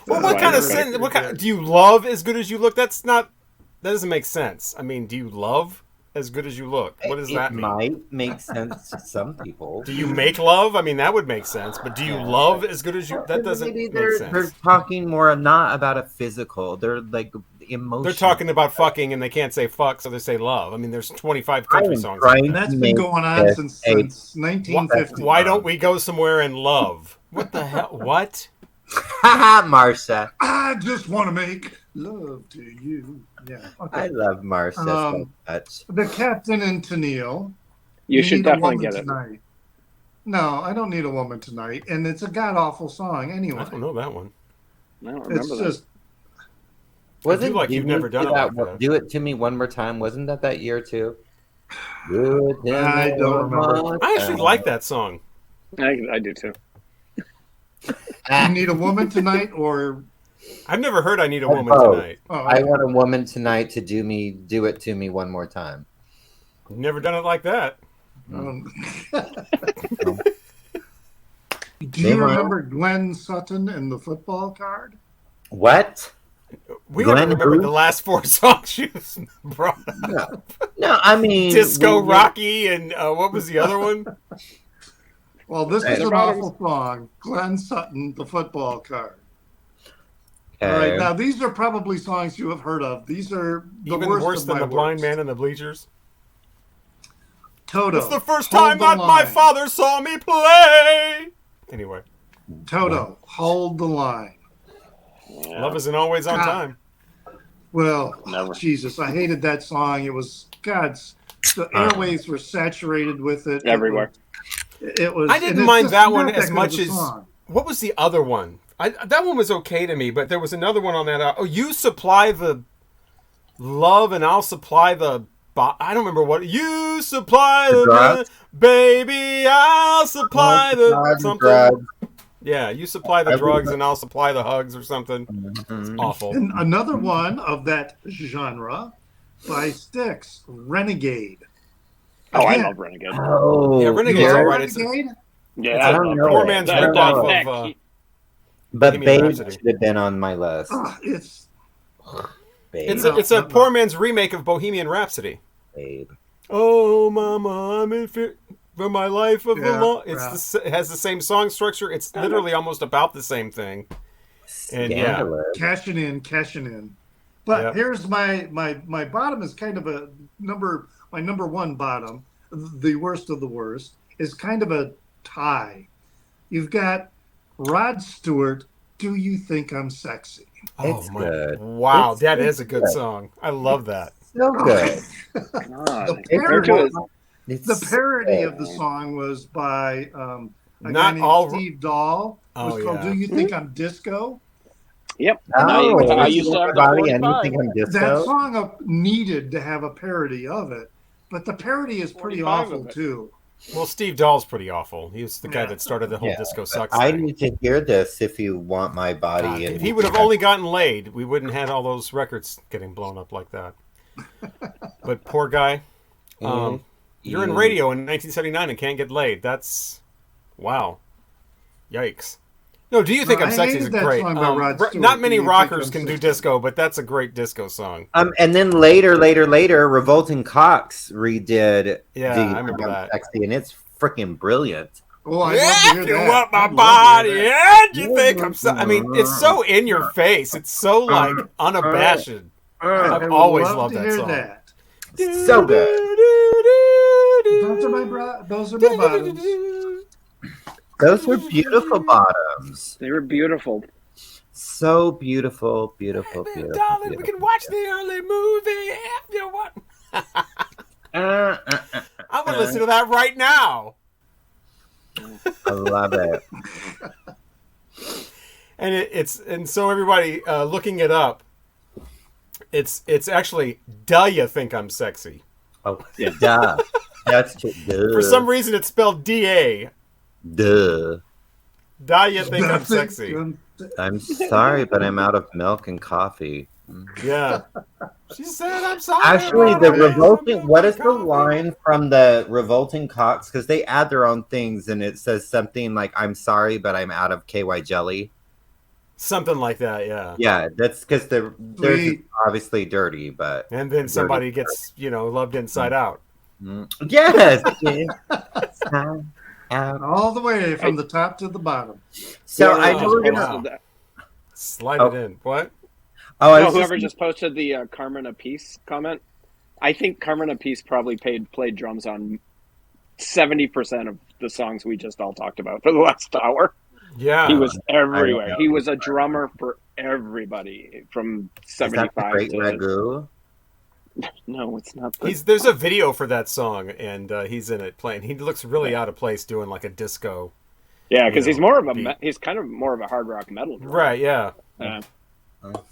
Well, That's what why kind I of never sense? got What it. kind? Do you love as good as you look? That doesn't make sense. I mean, do you love as good as you look? What does that It mean? might make sense to some people. Do you make love? I mean, that would make sense. But do you love as good as you? That doesn't Maybe make they're sense. talking more not about a physical. They're like emotional. They're talking about fucking and they can't say fuck, so they say love. I mean, there's 25 country songs. trying and that's to been make going on this since a- 1950. Why don't we go somewhere and love? What the hell? What? Haha, Marsha. I just want to make love to you. Yeah. I Okay. love Marsha so much. The Captain and Tennille. You should Need a definitely Woman get it. Tonight. No, I don't need a woman tonight, and it's a god awful song anyway. I don't know that one. I don't It's remember that. just Wasn't like you've Didn't never you done do it like that. Do it to me one more time. Wasn't that year too? Do it to I me don't one remember. more I actually time. like that song. I do too. you need a woman tonight, or I've never heard "I Need a Or Woman both. Tonight." I want a woman tonight to do it to me one more time. Never done it like that. um, No. do you remember Glenn Sutton and the football card? What? We Glenn gotta remember who? the last 4 songs you brought up. No, I mean Disco we- Rocky and what was the other one? Well, this Hey. is an awful song. Glenn Sutton, the football card. All Okay. right, now these are probably songs you have heard of. These are the Even worst worse of than my the blind worst. man in the bleachers. Toto. It's the first Hold time the that my Line. father saw me play. Anyway, Toto, Hold the Line. Yeah. Love isn't always on God. time. Well, Never. Jesus, I hated that song. It was, God's, the airwaves were saturated with it. Everywhere. It was. I didn't and it's mind just that not one that as good much of a as song. what was the other one? That one was okay to me, but there was another one on that. Oh, you supply the love, and I'll supply the. I don't remember what you supply The the drugs? baby. I'll supply the something. Drugs. Yeah, you supply the I drugs, would- and I'll supply the hugs or something. Mhm. Awful. And another one of that genre by Styx, Renegade. Oh, I Again, love Renegade. Oh, Yeah, You Renegade's like all right. It's Renegade? Yeah, I don't love know poor it. man's I don't ripoff know it. of But Bohemian Babe Rhapsody. should have been on my list. It's Babe. It's a poor man's remake of Bohemian Rhapsody. Babe. Oh, mama, I'm in fear for my life of the Yeah, law. yeah. It has the same song structure. It's literally almost about the same thing. And yeah. Scandalous. cashing in. But Yep. here's my bottom is kind of my number one bottom, the worst of the worst, is kind of a tie. You've got Rod Stewart, Do You Think I'm Sexy? It's my good. wow, It's that is a good good. song. I love that. So good. God. The It's Compared to his, It's The parody so of the song was by a Not guy named all- Steve Dahl. It was Oh, called yeah. Do You Think I'm Disco? yep. Oh, I used to have the body and you 45. think I'm That disco? song needed to have a parody of it, but the parody is pretty 45 of awful it. too. Well, Steve Dahl's pretty awful. He was the guy Yeah. that started the whole Yeah, disco but sucks I thing. need to hear this if you want my body. God, and if he would have only gotten laid, we wouldn't have had all those records getting blown up like that. But poor guy. You're in radio in 1979 and can't get laid. That's wow. Yikes. No, Do You Think No, I'm I Sexy is hated that great. song by Rod Stewart, Not Do many You Think rockers I'm can do Sexy? disco, but that's a great disco song. And then later, Revolting Cocks redid Yeah, Do You I Think remember I'm that. Sexy, and it's freaking brilliant. Oh, I'd love to Yeah, hear if you that. want my I'd love to body, hear that. and you think I'm so... I mean, it's so in your face. It's so, like, unabashed. I've I would always love loved to that hear song. that. So good. Those are my bottoms. Those were beautiful bottoms. They were beautiful. So beautiful, beautiful, beautiful. Darling, we beautiful. can watch the early movie if you want. I'm going to listen to that right now. I love it. And and so everybody looking it up, it's actually "Duh You Think I'm Sexy." Oh, duh. That's too, duh. For some reason, it's spelled D-A. Duh. "Duh You Think I'm Sexy." I'm sorry, but I'm out of milk and coffee. Yeah. She said, "I'm sorry." Actually, about the it. revolting. What is the Coffee. line from the Revolting Cocks? Because they add their own things, and it says something like, "I'm sorry, but I'm out of KY jelly." Something like that, yeah. Yeah, that's because they're Sweet. obviously dirty, but And then somebody gets, loved inside out. yes. It's not out. All the way from the top to the bottom. So Whoever I just know we're gonna. posted that- Slide Oh. it in. What? Oh, I No, was whoever just, just posted the Carmen Apiece comment, I think Carmen Apiece probably played drums on 70% of the songs we just all talked about for the last hour. Yeah. He was everywhere. know. He was a drummer for everybody from is that the 75 Great to... Ragu? No, it's not. The... There's a video for that song, and he's in it playing. He looks really out of place doing like a disco. Yeah, because you he's know, more of a beat. he's kind of more of a hard rock metal drummer. Right, yeah. Terrific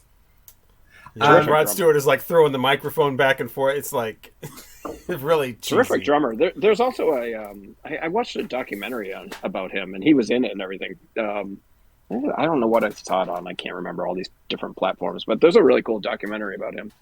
Rod drummer. Stewart is like throwing the microphone back and forth. It's like really cheesy. Terrific drummer. There's also I watched a documentary about him, and he was in it and everything. I don't know what I saw it on. I can't remember all these different platforms, but there's a really cool documentary about him.